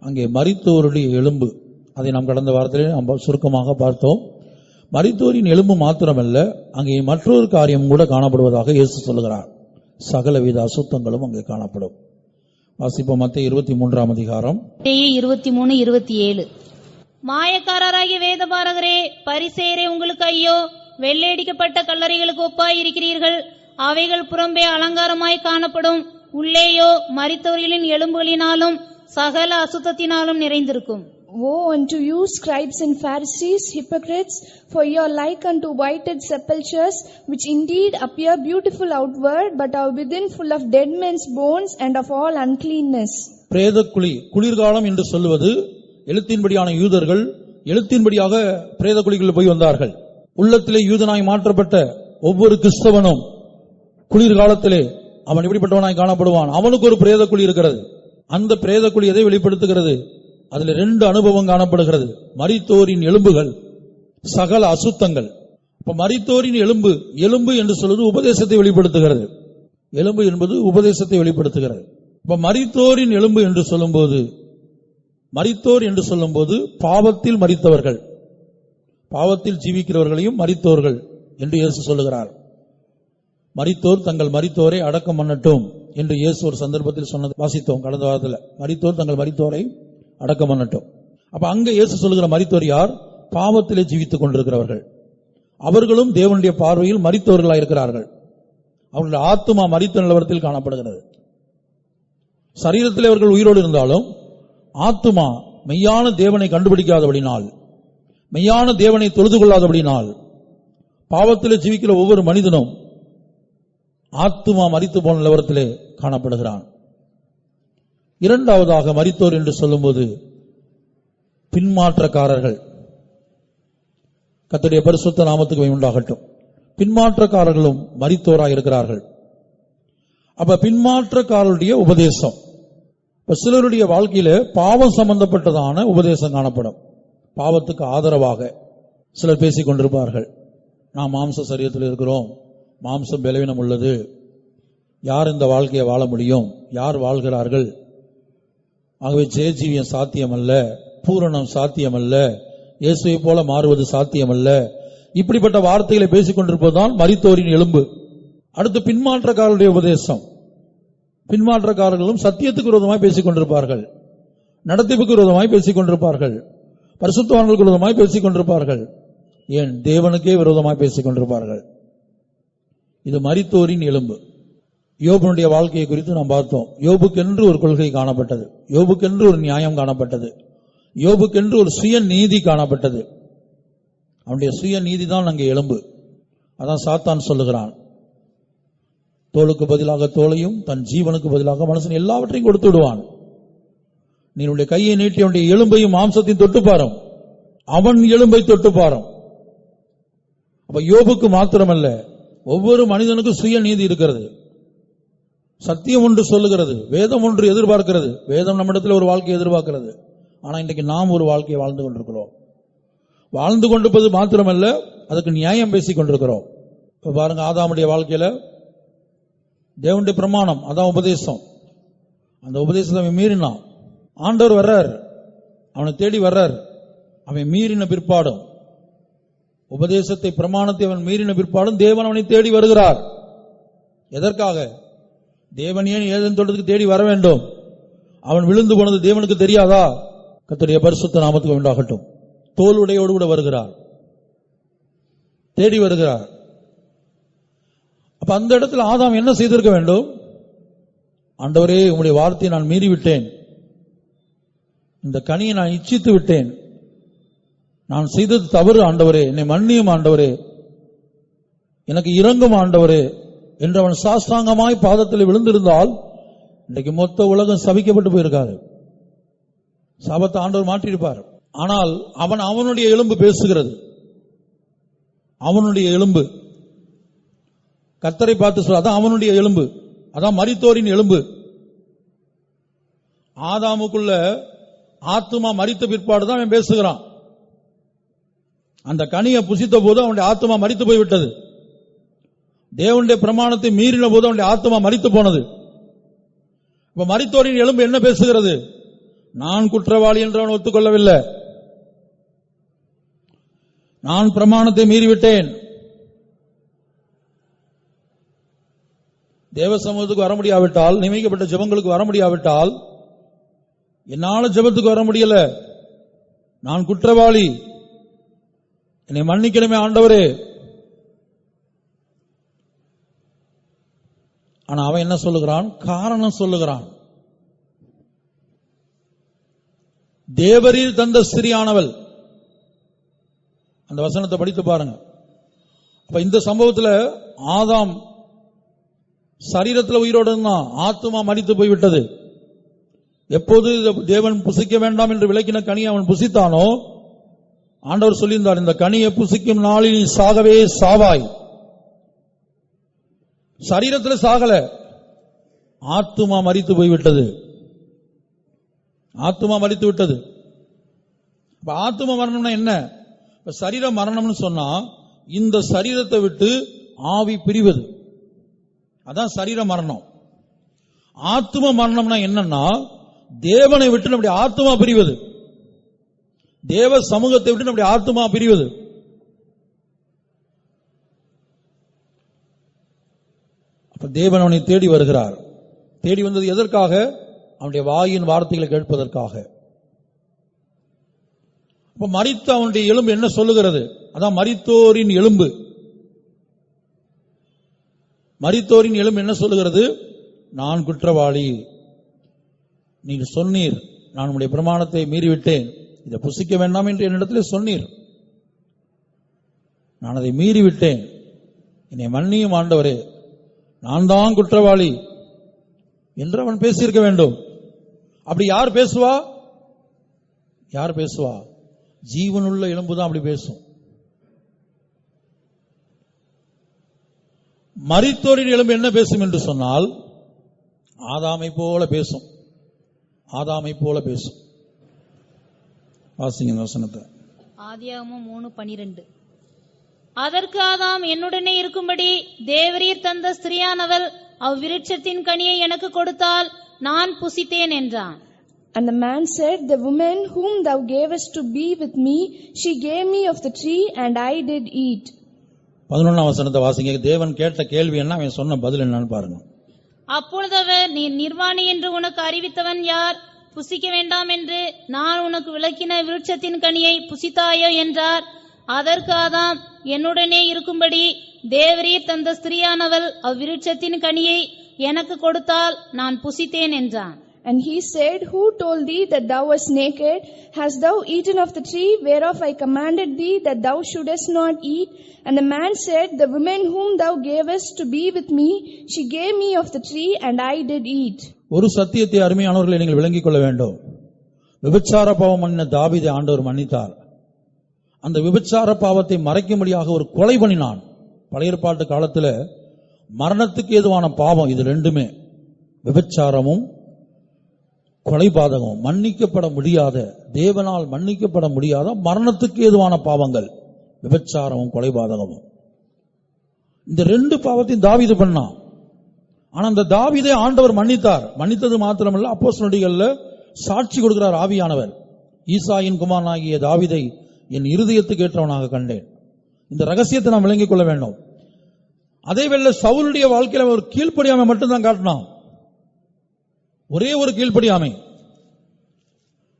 அங்கே மரித்தோருடைய எலும்பு. அதை நாம் கடந்த வாரத்திலே நாம் சுருக்கமாக பார்த்தோம். மரித்தோரின் எலும்பு மாத்திரமல்ல, அங்கே மற்றொரு காரியம் கூட காணப்படுவதாக இயேசு சொல்லுகிறார். சகலவித அசுத்தங்களும் அங்கே காணப்படும். வாசிப்போம், மத்தேயு 23ஆம் அதிகாரம் 23:27. மாயக்காரராகிய வேதபாரகரே, பரிசேயரே, உங்களுக்கு ஐயோ! வெள்ளையடிக்கப்பட்ட கல்லறைகளுக்கு ஒப்பாய் இருக்கிறீர்கள். அவைகள் புறம்பே அலங்காரமாய் காணப்படும், உள்ளேயோ மரித்தோர்களின் எலும்புகளினாலும் சகல அசுத்தத்தினாலும் நிறைந்திருக்கும். Woe unto you, scribes and Pharisees, hypocrites, for you are like unto whited sepulchres, which indeed appear beautiful outward, but are within full of dead men's bones and of all uncleanness. பிரேதக்குழி, குளிர்காலம் என்று சொல்லுவது, எழுத்தின்படியான யூதர்கள் எழுத்தின்படியாக பிரேத குழிகளில் போய் வந்தார்கள். உள்ளத்திலே யூதனாய் மாற்றப்பட்ட ஒவ்வொரு கிறிஸ்தவனும் குளிர்காலத்திலே அவன் எப்படிப்பட்டவனாய் காணப்படுவான், அவனுக்கு ஒரு பிரேத குழி இருக்கிறது. அந்த பிரேத குழி எதை வெளிப்படுத்துகிறது, அதுல 2 அனுபவம் காணப்படுகிறது. மரித்தோரின் எலும்புகள், சகல அசுத்தங்கள். இப்ப மரித்தோரின் எலும்பு, எலும்பு என்று சொல்வது உபதேசத்தை வெளிப்படுத்துகிறது. எலும்பு என்பது உபதேசத்தை வெளிப்படுத்துகிறது. இப்ப மரித்தோரின் எலும்பு என்று சொல்லும்போது, மரித்தோர் என்று சொல்லும்போது பாவத்தில் மரித்தவர்கள், பாவத்தில் ஜீவிக்கிறவர்களையும் மரித்தோர்கள் என்று இயேசு சொல்லுகிறார். மரித்தோர் தங்கள் மரித்தோரை அடக்கம் பண்ணட்டும் என்று இயேசு ஒரு சந்தர்ப்பத்தில் சொன்னது வாசித்தோம் கடந்த வாரத்தில். மரித்தோர் தங்கள் மரித்தோரை அடக்கம் பண்ணட்டும். அப்ப அங்க இயேசு சொல்லுகிற மரித்தோர் யார்? பாவத்திலே ஜீவித்துக் கொண்டிருக்கிறவர்கள். அவர்களும் தேவனுடைய பார்வையில் மரித்தவர்களாக இருக்கிறார்கள். அவர்களுடைய ஆத்துமா மரித்த நிலவரத்தில் காணப்படுகிறது. சரீரத்தில் அவர்கள் உயிரோடு இருந்தாலும் ஆத்துமா மெய்யான தேவனை கண்டுபிடிக்காதபடினால், மெய்யான தேவனை தொழுது கொள்ளாதபடினால், பாவத்திலே ஜீவிக்கிற ஒவ்வொரு மனிதனும் ஆத்துமா மரித்து போன நிலவரத்திலே காணப்படுகிறான். இரண்டாவதாக மரித்தோர் என்று சொல்லும்போது பின்மாற்றக்காரர்கள். கர்த்தருடைய பரிசுத்த நாமத்துக்கு உண்டாகட்டும். பின்மாற்றக்காரர்களும் மரித்தோராக இருக்கிறார்கள். அப்ப பின்மாற்றக்காரருடைய உபதேசம், சிலருடைய வாழ்க்கையில பாவம் சம்பந்தப்பட்டதான உபதேசம் காணப்படும். பாவத்துக்கு ஆதரவாக சிலர் பேசிக் கொண்டிருப்பார்கள். நாம் மாம்ச சரீரத்தில் இருக்கிறோம், மாம்சம் பலவீனம் உள்ளது, யார் இந்த வாழ்க்கையை வாழ முடியும், யார் வாழ்கிறார்கள், ஆகவே ஜெயஜீவியம் சாத்தியமல்ல, பூரணம் சாத்தியமல்ல, இயேசுவை போல மாறுவது சாத்தியமல்ல. இப்படிப்பட்ட வார்த்தைகளை பேசிக் கொண்டிருப்பதுதான் மரித்தோரின் எலும்பு. அடுத்து பின்மாற்றக்காரருடைய உபதேசம். பின்மாற்றக்காரர்களும் சத்தியத்துக்கு விரோதமாய் பேசிக் கொண்டிருப்பார்கள், நடத்திப்புக்கு விரோதமாய் பேசிக் கொண்டிருப்பார்கள், பரிசுத்தவான்களுக்கு விரோதமாய் பேசிக் கொண்டிருப்பார்கள், ஏன் தேவனுக்கே விரோதமாய் பேசிக் கொண்டிருப்பார்கள். இது மரித்தோரின் எலும்பு. யோபுனுடைய வாழ்க்கையை குறித்து நாம் பார்த்தோம். யோபுக்கென்று ஒரு கொள்கை காணப்பட்டது, யோபுக்கென்று ஒரு நியாயம் காணப்பட்டது, யோபுக்கென்று ஒரு சுய நீதி காணப்பட்டது. அவனுடைய சுய நீதி தான் அங்கே எலும்பு. அதான் சாத்தான் சொல்லுகிறான், தோளுக்கு பதிலாக தோளையும் தன் ஜீவனுக்கு பதிலாக மனுஷன் எல்லாவற்றையும் கொடுத்து விடுவான். நீ உன்னுடைய கையை நீட்டி அவனுடைய எலும்பையும் மாம்சத்தையும் தொட்டு பாரும், அவன் எலும்பை தொட்டு பாரும். அப்ப யோபுக்கு மாத்திரமல்ல, ஒவ்வொரு மனிதனுக்கும் சுய நீதி இருக்கிறது. சத்தியம் ஒன்று சொல்லுகிறது, வேதம் ஒன்று எதிர்பார்க்கிறது. வேதம் நம்மிடத்தில் ஒரு வாழ்க்கையை எதிர்பார்க்கிறது. ஆனா இன்றைக்கு நாம் ஒரு வாழ்க்கையை வாழ்ந்து கொண்டிருக்கிறோம். வாழ்ந்து கொண்டிருப்பது மாத்திரமல்ல, அதுக்கு நியாயம் பேசிக் கொண்டிருக்கிறோம். இப்ப பாருங்க, ஆதாமுடைய வாழ்க்கையில தேவனுடைய பிரமாணம், அதான் உபதேசம். அந்த உபதேசத்தை அவன் மீறினான். ஆண்டவர் வர்றார், அவனை தேடி வர்றார். அவன் மீறின பிற்பாடும், உபதேசத்தை பிரமாணத்தை அவன் மீறின பிற்பாடும் தேவன் அவனை தேடி வருகிறார். எதற்காக? தேவன் ஏன் ஏதேன் தோட்டத்துக்கு தேடி வர வேண்டும்? அவன் விழுந்து போனது தேவனுக்கு தெரியாதா? கர்த்தருடைய பரிசுத்த நாமத்துக்கு உண்டாகட்டும். தோளுடையோடு கூட வருகிறார், தேடி வருகிறார். அப்ப அந்த இடத்துல ஆதாம் என்ன செய்திருக்க வேண்டும்? ஆண்டவரே, உம்முடைய வார்த்தையை நான் மீறிவிட்டேன், இந்த கனியை நான் இச்சித்து விட்டேன், நான் செய்தது தவறு ஆண்டவரே, என்னை மன்னியும் ஆண்டவரே, எனக்கு இரங்கும் ஆண்டவரே என்று அவன் சாஷ்டாங்கமாய் பாதத்தில் விழுந்திருந்தால் இன்றைக்கு மொத்த உலகம் சபிக்கப்பட்டு போயிருக்காரு. சாபத்தை ஆண்டவர் மாற்றியிருப்பார். ஆனால் அவனுடைய எலும்பு பேசுகிறது. அவனுடைய எலும்பு கர்த்தரை பார்த்து சொல்ல, அதான் அவனுடைய எலும்பு, அதான் மரித்தோரின் எலும்பு. ஆதாமுக்குள்ள ஆத்துமா மரித்த பிற்பாடுதான் அவன் பேசுகிறான். அந்த கனியை புசித்த போது அவனுடைய ஆத்துமா மரித்து போய்விட்டது. தேவனுடைய பிரமாணத்தை மீறின போது அவனுடைய ஆத்துமா மரித்து போனது. இப்ப மரித்தோரின் எலும்பு என்ன பேசுகிறது? நான் குற்றவாளி என்று அவன் ஒத்துக்கொள்ளவில்லை, நான் பிரமாணத்தை மீறிவிட்டேன், தேவ சமூகத்துக்கு வர முடியாவிட்டால், நியமிக்கப்பட்ட ஜெபங்களுக்கு வர முடியாவிட்டால், என்னால ஜெபத்துக்கு வர முடியல, நான் குற்றவாளி, என்னை மன்னிக்கணுமே ஆண்டவரே. ஆனா அவன் என்ன சொல்லுகிறான்? காரணம் சொல்லுகிறான். தேவரீர் தந்த ஸ்திரியானவள். அந்த வசனத்தை படித்து பாருங்க. அப்ப இந்த சம்பவத்தில் ஆதாம் சரீரத்தில் உயிரோடு இருந்தான், ஆத்துமா மரித்து போய்விட்டது. எப்போது தேவன் புசிக்க வேண்டாம் என்று விளக்கின கனியை அவன் புசித்தானோ, ஆண்டவர் சொல்லியிருந்தார், இந்த கனியை புசிக்கும் நாளில் நீ சாகவே சாவாய். சரீரத்தில் சாகல, ஆத்துமா மரித்து போய்விட்டது. ஆத்துமா மரித்து விட்டது. ஆத்துமா மரணம்னா என்ன? சரீர மரணம்னு சொன்னா இந்த சரீரத்தை விட்டு ஆவி பிரிவது, அதான் சரீர மரணம். ஆத்தும மரணம்னா என்னன்னா தேவனை விட்டு நம்முடைய ஆத்துமா பிரிவது, தேவ சமூகத்தை விட்டு நம்முடைய ஆத்துமா பிரிவது. அப்ப தேவன் அவனை தேடி வருகிறார். தேடி வந்தது எதற்காக? அவனுடைய வாயின் வார்த்தைகளை கேட்பதற்காக. அப்ப மரித்த அவனுடைய எலும்பு என்ன சொல்லுகிறது? அதான் மரித்தோரின் எலும்பு. மரித்தோரின் எலும்பு என்ன சொல்லுகிறது? நான் குற்றவாளி, நீங்க சொன்னீர், நான் உம்முடைய பிரமாணத்தை மீறிவிட்டேன், இதை புசிக்க வேண்டாம் என்று என்னிடத்தில் சொன்னீர், நான் அதை மீறிவிட்டேன், என்னை மன்னியும் ஆண்டவரே, நான் தான் குற்றவாளி என்று அவன் பேசியிருக்க வேண்டும். அப்படி யார் பேசுவா? யார் பேசுவா? ஜீவனுள்ள எலும்புதான் அப்படி பேசும். மரித்தோரின் எலும்பு என்ன பேசும் என்று சொன்னால், ஆதாமை போல பேசும். ஆதாமை போல பேசும். வாசிங்க வசனத்தை. ஆதியாகமம் 3:12. அதற்கு ஆதாம், என்னுடனே இருக்கும்படி தேவரீர் தந்த ஸ்திரியானவள் அவ்விருட்சத்தின் கனியை எனக்கு கொடுத்தால் நான் புசித்தேன் என்றான். And the man said, the woman whom thou gavest to be with me, she gave me of the tree, and I did eat. 11ஆம் வசனத்தை வாசிங்க. தேவன் கேட்ட கேள்வி என்ன, அவன் சொன்ன பதில் என்னன்னு பாருங்க. அப்பொழுது அவர், நீ நிர்வாணி என்று உனக்கு அறிவித்தவன் யார்? புசிக்க வேண்டாம் என்று நான் உனக்கு விளக்கின விருட்சத்தின் கனியை புசித்தாயோ என்றார். அதற்கு ஆதாம், என்னுடனே இருக்கும்படி தேவரீர் தந்த ஸ்திரியானவள் அவ்விருட்சத்தின் கனியை எனக்கு கொடுத்தால் நான் புசித்தேன் என்றான். And he said, who told thee that thou wast naked? Hast thou eaten of the tree whereof I commanded thee that thou shouldest not eat? And the man said, the woman whom thou gavest to be with me, she gave me of the tree, and I did eat. ஒரு சத்தியத்தை அருமையானவர்களை நீங்கள் விளங்கிக் கொள்ள வேண்டும். விபச்சார பாவம் பண்ணின தாவீதை ஆண்டவர் மன்னித்தார். அந்த விபச்சார பாவத்தை மறைக்கும்படியாக ஒரு கொலை பண்ணினான். பழைய ஏற்பாட்டு காலத்தில் மரணத்துக்கு ஏதுவான பாவம் இது ரெண்டுமே, விபச்சாரமும் கொலைபாதகம், மன்னிக்கப்பட முடியாத, தேவனால் மன்னிக்கப்பட முடியாத மரணத்துக்கு ஏதுவான பாவங்கள் விபச்சாரமும் கொலைபாதகமும். இந்த ரெண்டு பாவத்தையும் தாவீது பண்ணான். ஆனா அந்த தாவீதை ஆண்டவர் மன்னித்தார். மன்னித்தது மாத்திரமல்ல, அப்போஸ்தலர்கள்ல சாட்சி கொடுக்கிறார் ஆவியானவர். ஈசாயின் குமாரனாகிய தாவீதை என் இருதயத்துக்கு ஏற்றவனாக கண்டேன். இந்த ரகசியத்தை நாம் விளங்கிக் கொள்ள வேண்டும். அதேவேளை சவுலுடைய வாழ்க்கையில ஒரு கீழ்ப்படியாமை மட்டும்தான் காட்டினான். ஒரே ஒரு கீழ்ப்படியாமை.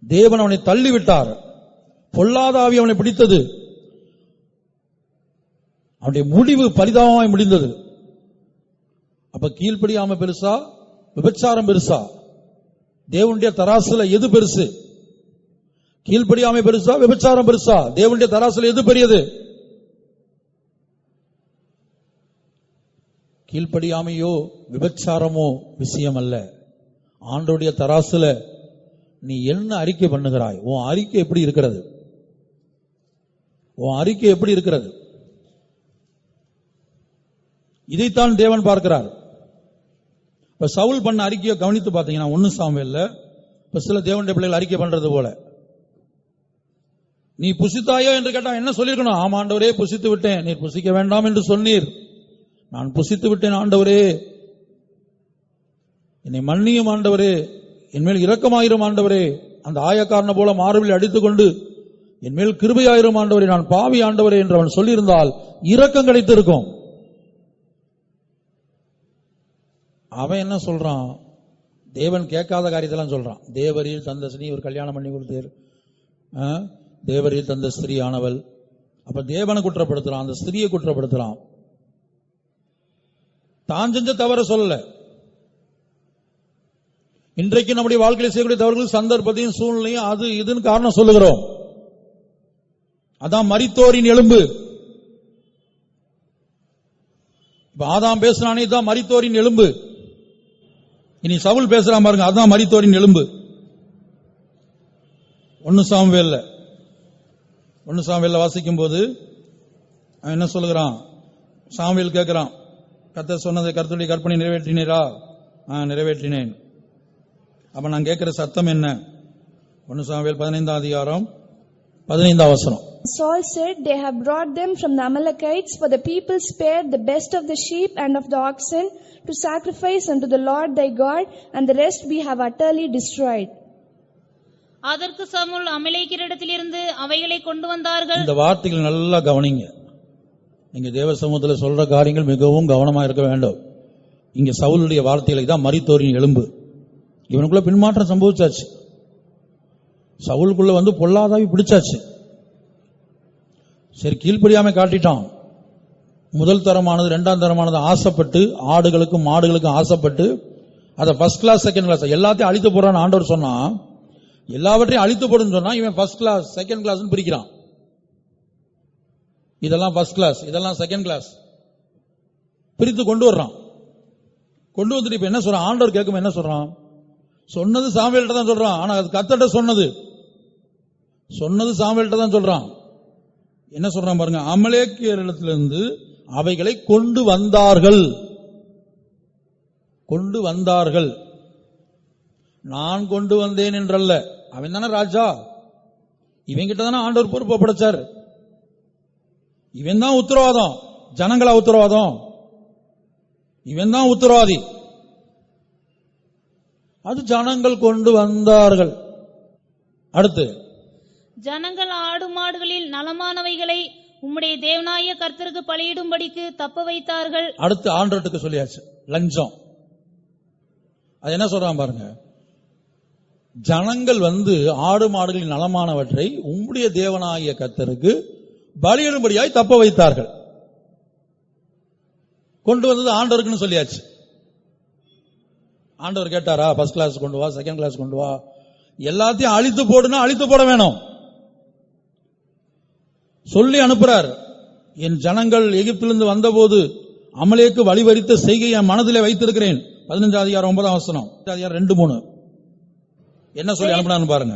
தேவன் அவனை தள்ளிவிட்டார். பொல்லாத ஆவி அவனை பிடித்தது. அவனுடைய முடிவு பரிதாபமாய் முடிந்தது. அப்ப கீழ்ப்படியாமை பெருசா, விபச்சாரம் பெருசா? தேவனுடைய தராசுல எது பெருசு? கீழ்ப்படியாமை பெருசா, விபச்சாரம் பெருசா? தேவனுடைய தராசுல எது பெரியது? கீழ்ப்படியாமையோ விபச்சாரமோ விஷயம் அல்ல. ஆண்டவருடைய தராசுல நீ என்ன அறிக்கை பண்ணுகிறாய்? உன் அறிக்கை எப்படி இருக்கிறது? உன் அறிக்கை எப்படி இருக்கிறது? இதைத்தான் தேவன் பார்க்கிறார். இப்ப சவுல் பண்ண அறிக்கையை கவனித்து பார்த்தீங்கன்னா 1 சாமுவேல்ல இப்ப சில தேவனுடைய பிள்ளைகள் அறிக்கை பண்றது போல, நீ புசித்தாயோ என்று கேட்டா என்ன சொல்லிருக்கணும்? ஆமா ஆண்டவரே புசித்து விட்டேன், நீர் புசிக்க வேண்டாம் என்று சொன்னீர், நான் புசித்து விட்டேன் ஆண்டவரே, என்னை மன்னியும் ஆண்டவரே, என்மேல் இரக்கமாயிரும் ஆண்டவரே, அந்த ஆயக்காரனை போல மார்பில் அடித்துக்கொண்டு என்மேல் கிருபையாயிரும் ஆண்டவரே, நான் பாவி ஆண்டவரே என்று அவன் சொல்லியிருந்தால் இரக்கம் கிடைத்திருக்கும். அவன் என்ன சொல்றான்? தேவன் கேட்காத காரியத்தெல்லாம் சொல்றான். தேவரீர் தந்த ஸ்திரீ, ஒரு கல்யாணம் பண்ணி கொடுத்தீர், தேவரீர் தந்த ஸ்திரீ ஆனவள். அப்ப தேவனை குற்றப்படுத்துறான், அந்த ஸ்திரியை குற்றப்படுத்துறான். தான் செஞ்ச தவற சொல்லல. இன்றைக்கு நம்முடைய வாழ்க்கையில் செய்யக்கூடிய தவறுகள் சந்தர்ப்பத்தையும் சூழ்நிலையும் அது இதுன்னு காரணம் சொல்லுகிறோம். அதான் மரித்தோரின் எலும்பு. இப்ப ஆதாம் பேசுறானே, தான் மரித்தோரின் எலும்பு. இனி சவுல் பேசுறான் பாருங்க, அதான் மரித்தோரின் எலும்பு. 1 சாமுவேல்ல வாசிக்கும் போது என்ன சொல்லுகிறான்? சாமுவேல் கேட்கிறான், கர்த்தர் சொன்னதை கர்த்தருடைய கற்பனை நிறைவேற்றினீரா? நிறைவேற்றினேன். அப்ப நான் கேட்கிற சத்தம் என்ன? 1 சாமுவேல் 15ஆம் அதிகாரம் 15ஆம் வசனம். Saul said, they have brought them from the Amalekites, for the people spared the best of the sheep and of the oxen to sacrifice unto the Lord thy God, and the rest we have utterly destroyed. அதற்கு சவுல் அமலேக்கியரிடத்திலிருந்து அவைகளை கொண்டு வந்தார்கள். இந்த வார்த்தைகள் நல்லா கவனிங்க. நீங்க தேவ சமூகத்தில் சொல்ற காரியங்கள் மிகவும் கவனமா இருக்க வேண்டும். இங்க சவுலுடைய வார்த்தைகளை தான் மரித்தோரின் எலும்பு. இவனுக்குள்ள பின்மாற்றம் சம்பவிச்சாச்சு. சவுலுக்குள்ள பொல்லாதாவி பிடிச்சாச்சு. சரி, கீழ்ப்படியாம காட்டிட்டான். முதல் தரமானது இரண்டாம் தரமானது ஆசைப்பட்டு, ஆடுகளுக்கும் மாடுகளுக்கும் ஆசைப்பட்டு அதை ஃபர்ஸ்ட் கிளாஸ் செகண்ட் கிளாஸ் எல்லாத்தையும் அழித்து போறான்னு ஆண்டவர் சொன்னா, எல்லாவற்றையும் அழித்து போடுன்னு சொன்னா இவன் ஃபர்ஸ்ட் கிளாஸ் செகண்ட் கிளாஸ் பிரிக்கிறான். இதெல்லாம் ஃபர்ஸ்ட் கிளாஸ், இதெல்லாம் செகண்ட் கிளாஸ் பிரித்து கொண்டு வர்றான். கொண்டு வந்துட்டு இப்ப என்ன சொல்றான், ஆண்டவர் கேட்கும் என்ன சொல்றான், சொன்னது சாமுவேல்ட்ட தான் சொல்றான். ஆனா அது கர்த்தர்ட்ட சொன்னது சாமுவேல்ட்ட தான் சொல்றான். என்ன சொல்றான் பாருங்க, அமலேக்கியரிடத்திலிருந்து அவைகளை கொண்டு வந்தார்கள். நான் கொண்டு வந்தேன் என்றல்ல. அவன் தானே ராஜா, இவன் கிட்ட தானே ஆண்டவர் பொறுப்பை படைச்சார். இவன் தான் உத்தரவாதம், ஜனங்களா உத்தரவாதம், இவன் தான் உத்தரவாதி. அது ஜனங்கள் கொண்டு வந்தார்கள். அடுத்து, ஜனங்கள் ஆடு மாடுகளில் நலமானவைகளை உம்முடைய தேவனாய கர்த்தருக்கு பலியிடும்படிக்கு தப்ப வைத்தார்கள். அடுத்து ஆண்டவருக்கு சொல்லியாச்சு லஞ்சம். அது என்ன சொல்றான் பாருங்க, ஜனங்கள் ஆடு மாடுகளின் நலமானவற்றை உம்முடைய தேவனாகிய கர்த்தருக்கு பலியிடும்படியாய் தப்ப வைத்தார்கள். கொண்டு வந்தது ஆண்டவருக்குன்னு சொல்லியாச்சு. ஆண்டவர் கேட்டாரா, ஃபர்ஸ்ட் கிளாஸ் கொண்டு வா, செகண்ட் கிளாஸ் கொண்டு வா, எல்லாத்தையும் அழித்து போடுனா அழித்து போட வேணும் சொல்லி அனுப்புறார். என் ஜனங்கள் எகிப்திலிருந்து வந்தபோது அமலேக்கு வழிவரித்த செய்கை என் மனதிலே வைத்திருக்கிறேன். 15 அதிகாரம் 9 வசனம், 2:3 என்ன சொல்லி அனுப்பினான்னு பாருங்க.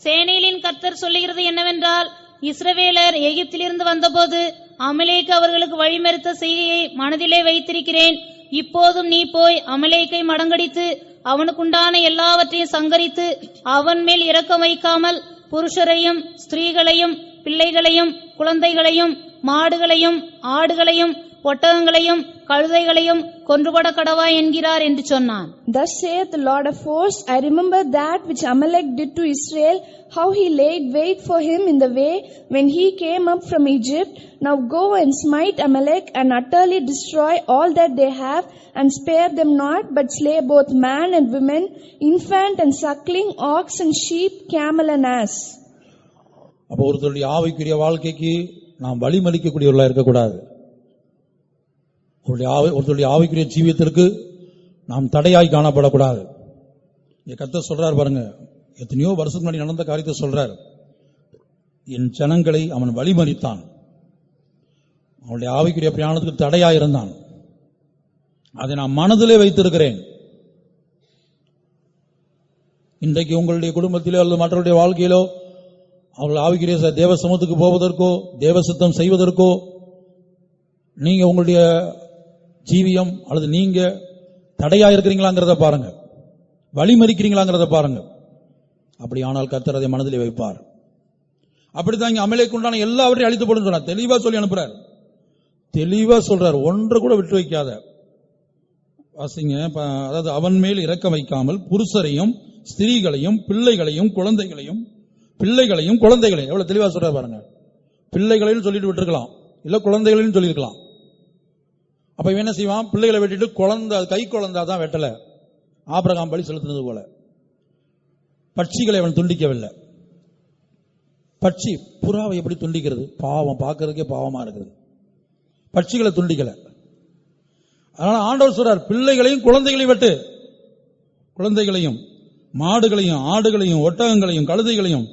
சேனைகளின் கர்த்தர் சொல்லுகிறது என்னவென்றால், இஸ்ரவேலர் எகிப்திலிருந்து வந்தபோது அமலேக்கு அவர்களுக்கு வழிமறித்த செய்கையை மனதிலே வைத்திருக்கிறேன். இப்போதும் நீ போய் அமலேக்கை மடங்கடித்து அவனுக்குண்டான எல்லாவற்றையும் சங்கரித்து அவன் மேல் இரக்கம் வைக்காமல் புருஷரையும் ஸ்திரீகளையும் பிள்ளைகளையும் குழந்தைகளையும் மாடுகளையும் ஆடுகளையும் ஒட்டகங்களையும் கழுதைகளையும் கொன்றுபட கடவா என்கிறார் என்று சொன்னான். Thus saith the Lord of hosts, I remember that which Amalek did to Israel, how he laid wait for him in the way when he came up from Egypt. Now go and smite Amalek and utterly destroy all that they have, and spare them not, but slay both man and woman, infant and suckling, ox and sheep, camel and ass. அப்போ ஒருத்தருடைய ஆவிக்குரிய வாழ்க்கைக்கு நாம் வழிமறிக்கக்கூடியவர்களா இருக்கக்கூடாது. ஒருத்தருடைய ஆவிக்குரிய ஜீவியத்திற்கு நாம் தடையாய் காணப்படக்கூடாது. கர்த்தர் சொல்றார் பாருங்க, எத்தனையோ வருஷத்துக்கு முன்னாடி நடந்த காரியத்தை சொல்றார். என் ஜனங்களை அவன் வழிமறித்தான், அவனுடைய ஆவிக்குரிய பிரயாணத்துக்கு தடையாயிருந்தான். அதை நான் மனதிலே வைத்திருக்கிறேன். இன்றைக்கு உங்களுடைய குடும்பத்திலோ அல்லது மற்றவருடைய வாழ்க்கையிலோ அவர்கள் ஆவிக்குரிய தேவ சமூகத்துக்கு போவதற்கோ தேவ சித்தம் செய்வதற்கோ நீங்க உங்களுடைய ஜீவியம் அல்லது நீங்க தடையா இருக்கிறீங்களாங்கிறத பாருங்க, வழிமறிக்கிறீங்களாங்கிறத பாருங்க. அப்படியானால் கர்த்தர் அதை மனதிலே வைப்பார். அப்படித்தான் இங்க அமலேக்கு உண்டான எல்லாவற்றையும் அழித்து போடுன்னு சொன்னார். தெளிவா சொல்லி அனுப்புறார், தெளிவா சொல்றார், ஒன்றை கூட விட்டு வைக்காத. வாசிங்க, அதாவது அவன் மேல் இரக்கம் வைக்காமல் புருஷரையும் ஸ்திரீகளையும் பிள்ளைகளையும் குழந்தைகளையும் எவ்வளவு தெளிவா சொல்ற பாருங்க. பிள்ளைகளையும் சொல்லிட்டு விட்டுருக்கலாம், இல்ல குழந்தைகளையும் சொல்லிருக்கலாம். அப்ப இவன் என்ன செய்வான், பிள்ளைகளை வெட்டிட்டு குழந்தை கை குழந்தைதான் வெட்டல, ஆபிரகாம் பலி செலுத்தினது போல. பட்சிகளை அவன் துண்டிக்கவில்லை. பட்சி புறாவை எப்படி துண்டிக்கிறது, பாவம், பார்க்கறதுக்கே பாவமா இருக்குது. பட்சிகளை துண்டிக்கல. அதனால ஆண்டவர் சொல்றார், பிள்ளைகளையும் குழந்தைகளையும் வெட்டு, குழந்தைகளையும் மாடுகளையும் ஆடுகளையும் ஒட்டகங்களையும் கழுதைகளையும்.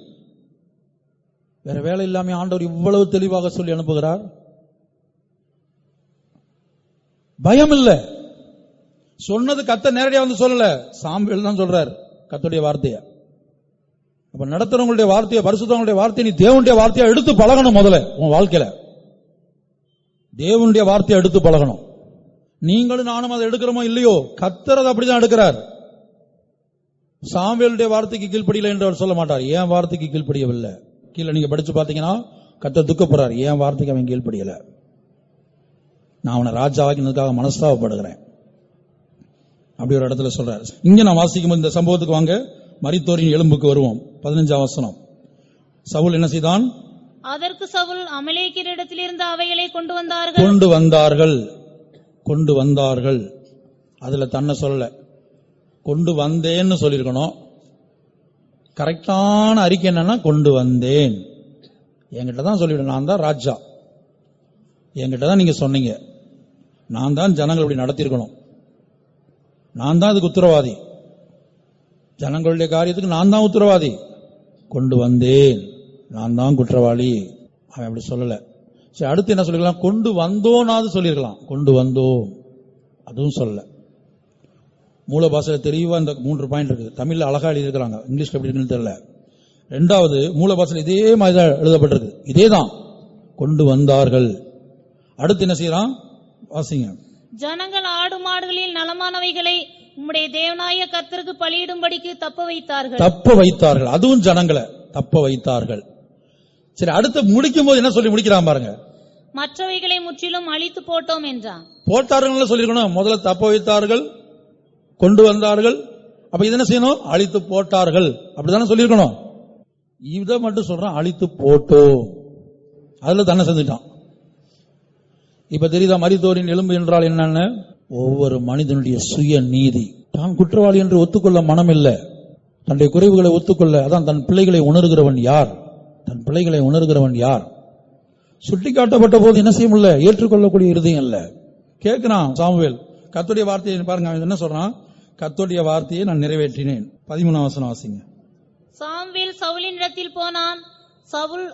வேற வேலை இல்லாம ஆண்டவர் இவ்வளவு தெளிவாக சொல்லி அனுப்புகிறார். பயம் இல்ல. சொன்னது கர்த்தர் நேரடியாக வந்து சொல்லல, சாமுவேல் தான் சொல்றார் கர்த்தருடைய வார்த்தையை. அப்ப நடத்துறவங்களுடைய வார்த்தையை, பரிசுத்தவங்களுடைய வார்த்தையை நீ தேவனுடைய வார்த்தையை எடுத்து பழகணும். முதல்ல உன் வாழ்க்கையில தேவனுடைய வார்த்தையை எடுத்து பழகணும். நீங்களும் நானும் அதை எடுக்கிறோமோ இல்லையோ, கர்த்தர் அதை அப்படிதான் எடுக்கிறார். சாமுவேலுடைய வார்த்தைக்கு கீழ்ப்படியல என்று அவர் சொல்ல மாட்டார். ஏன் வார்த்தைக்கு கீழ்ப்படியவில்லை, கீழே நீங்க படிச்சு பாத்தீங்கன்னா கர்த்தர் துக்கப்படுறார், ஏன் வார்த்தைக்கு அவன் கீழ்ப்படியல, நான் அவனை ராஜாவாக்கினதுக்காக மனஸ்தாபப்படுகிறேன், அப்படி ஒரு இடத்துல சொல்றாரு. இங்க நான் வாசிக்கும் இந்த சம்பவத்துக்கு வாங்க, மரித்தோரின் எலும்புக்கு வருவோம். 15ஆம் வசனம். சவுல் என்ன செய்தான்? அதற்கு சவுல் அமலேக்கியரிடத்திலிருந்து அவைகளை கொண்டு வந்தார்கள். அதுல தன்னை சொல்லல, கொண்டு வந்தேன்னு சொல்லிருக்கணும். கரெக்டான அறிக்கை என்னன்னா கொண்டு வந்தேன். என்கிட்ட தான் சொல்லிவிடு, நான் தான் ராஜா, என்கிட்ட தான் நீங்க சொன்னீங்க, நான் தான் ஜனங்கள் இப்படி நடத்திருக்கணும், நான் தான் இதுக்கு உத்தரவாதி, ஜனங்களுடைய காரியத்துக்கு நான் தான் உத்தரவாதி, கொண்டு வந்தேன், நான் தான் குற்றவாளி. அவன் அப்படி சொல்லல. சரி, அடுத்து என்ன சொல்லிருக்கலாம்? கொண்டு வந்தோனாவது சொல்லிருக்கலாம். கொண்டு வந்தோம் அதுவும் சொல்லல. மூல பாஷையில தெளிவா இந்த 3 பாயிண்ட் இருக்கு. தமிழ்ல அழகா எழுதியிருக்கிறாங்க, இங்கிலீஷ்ல எப்படி இருக்குன்னு தெரியல. ரெண்டாவது மூல பாஷையில இதே மாதிரி தான் எழுதப்பட்டிருக்கு, இதேதான், கொண்டு வந்தார்கள். அடுத்து என்ன செய்யலாம்? வாசிங்க. ஜனங்கள் ஆடு மாடுகளில் நலமானவைகளை உம்முடைய தேவனாய கர்த்தருக்கு பலியிடும்படிக்கு தப்ப வைத்தார்கள். அதுவும் ஜனங்களை தப்ப வைத்தார்கள். சரி, அடுத்து முடிக்கும் போது என்ன சொல்லி முடிக்கிறான் பாருங்க. மற்றவைகளை முற்றிலும் அழித்து போட்டோம் என்றான். போட்டார்கள் சொல்லிருக்கணும். முதல்ல தப்ப வைத்தார்கள், கொண்டு வந்தார்கள். அப்ப இது என்ன செய்யணும்? அழித்து போட்டார்கள். அப்படித்தானே சொல்லிருக்கணும். இதை மட்டும் சொல்றான், அழித்து போட்டோம். அதுல தானே செஞ்சுட்டான். இப்ப தெரியுதா மரித்தோரின் எலும்பு என்றால் என்னன்னு? ஒவ்வொரு மனிதனுடைய சுய நீதி. தான் குற்றவாளி என்று ஒத்துக்கொள்ள மனம் இல்லை, தன்னுடைய குறைவுகளை ஒத்துக்கொள்ள. அதான் தன் பிள்ளைகளை உணர்கிறவன் யார்? தன் பிள்ளைகளை உணர்கிறவன் யார்? சுட்டி காட்டப்பட்ட போது என்ன செய்ய முடியல? ஏற்றுக்கொள்ளக்கூடிய இருதயம் இல்ல. கேட்கிறான் சாமுவேல், கர்த்தருடைய வார்த்தையை பாருங்க. என்ன சொல்றான்? கர்த்தருடைய வார்த்தையை நான் நிறைவேற்றினேன். 13ஆம் வசனம் வாசிங்க. சாமுவேல் சவுலின் இடத்தில் போனான். சவுல்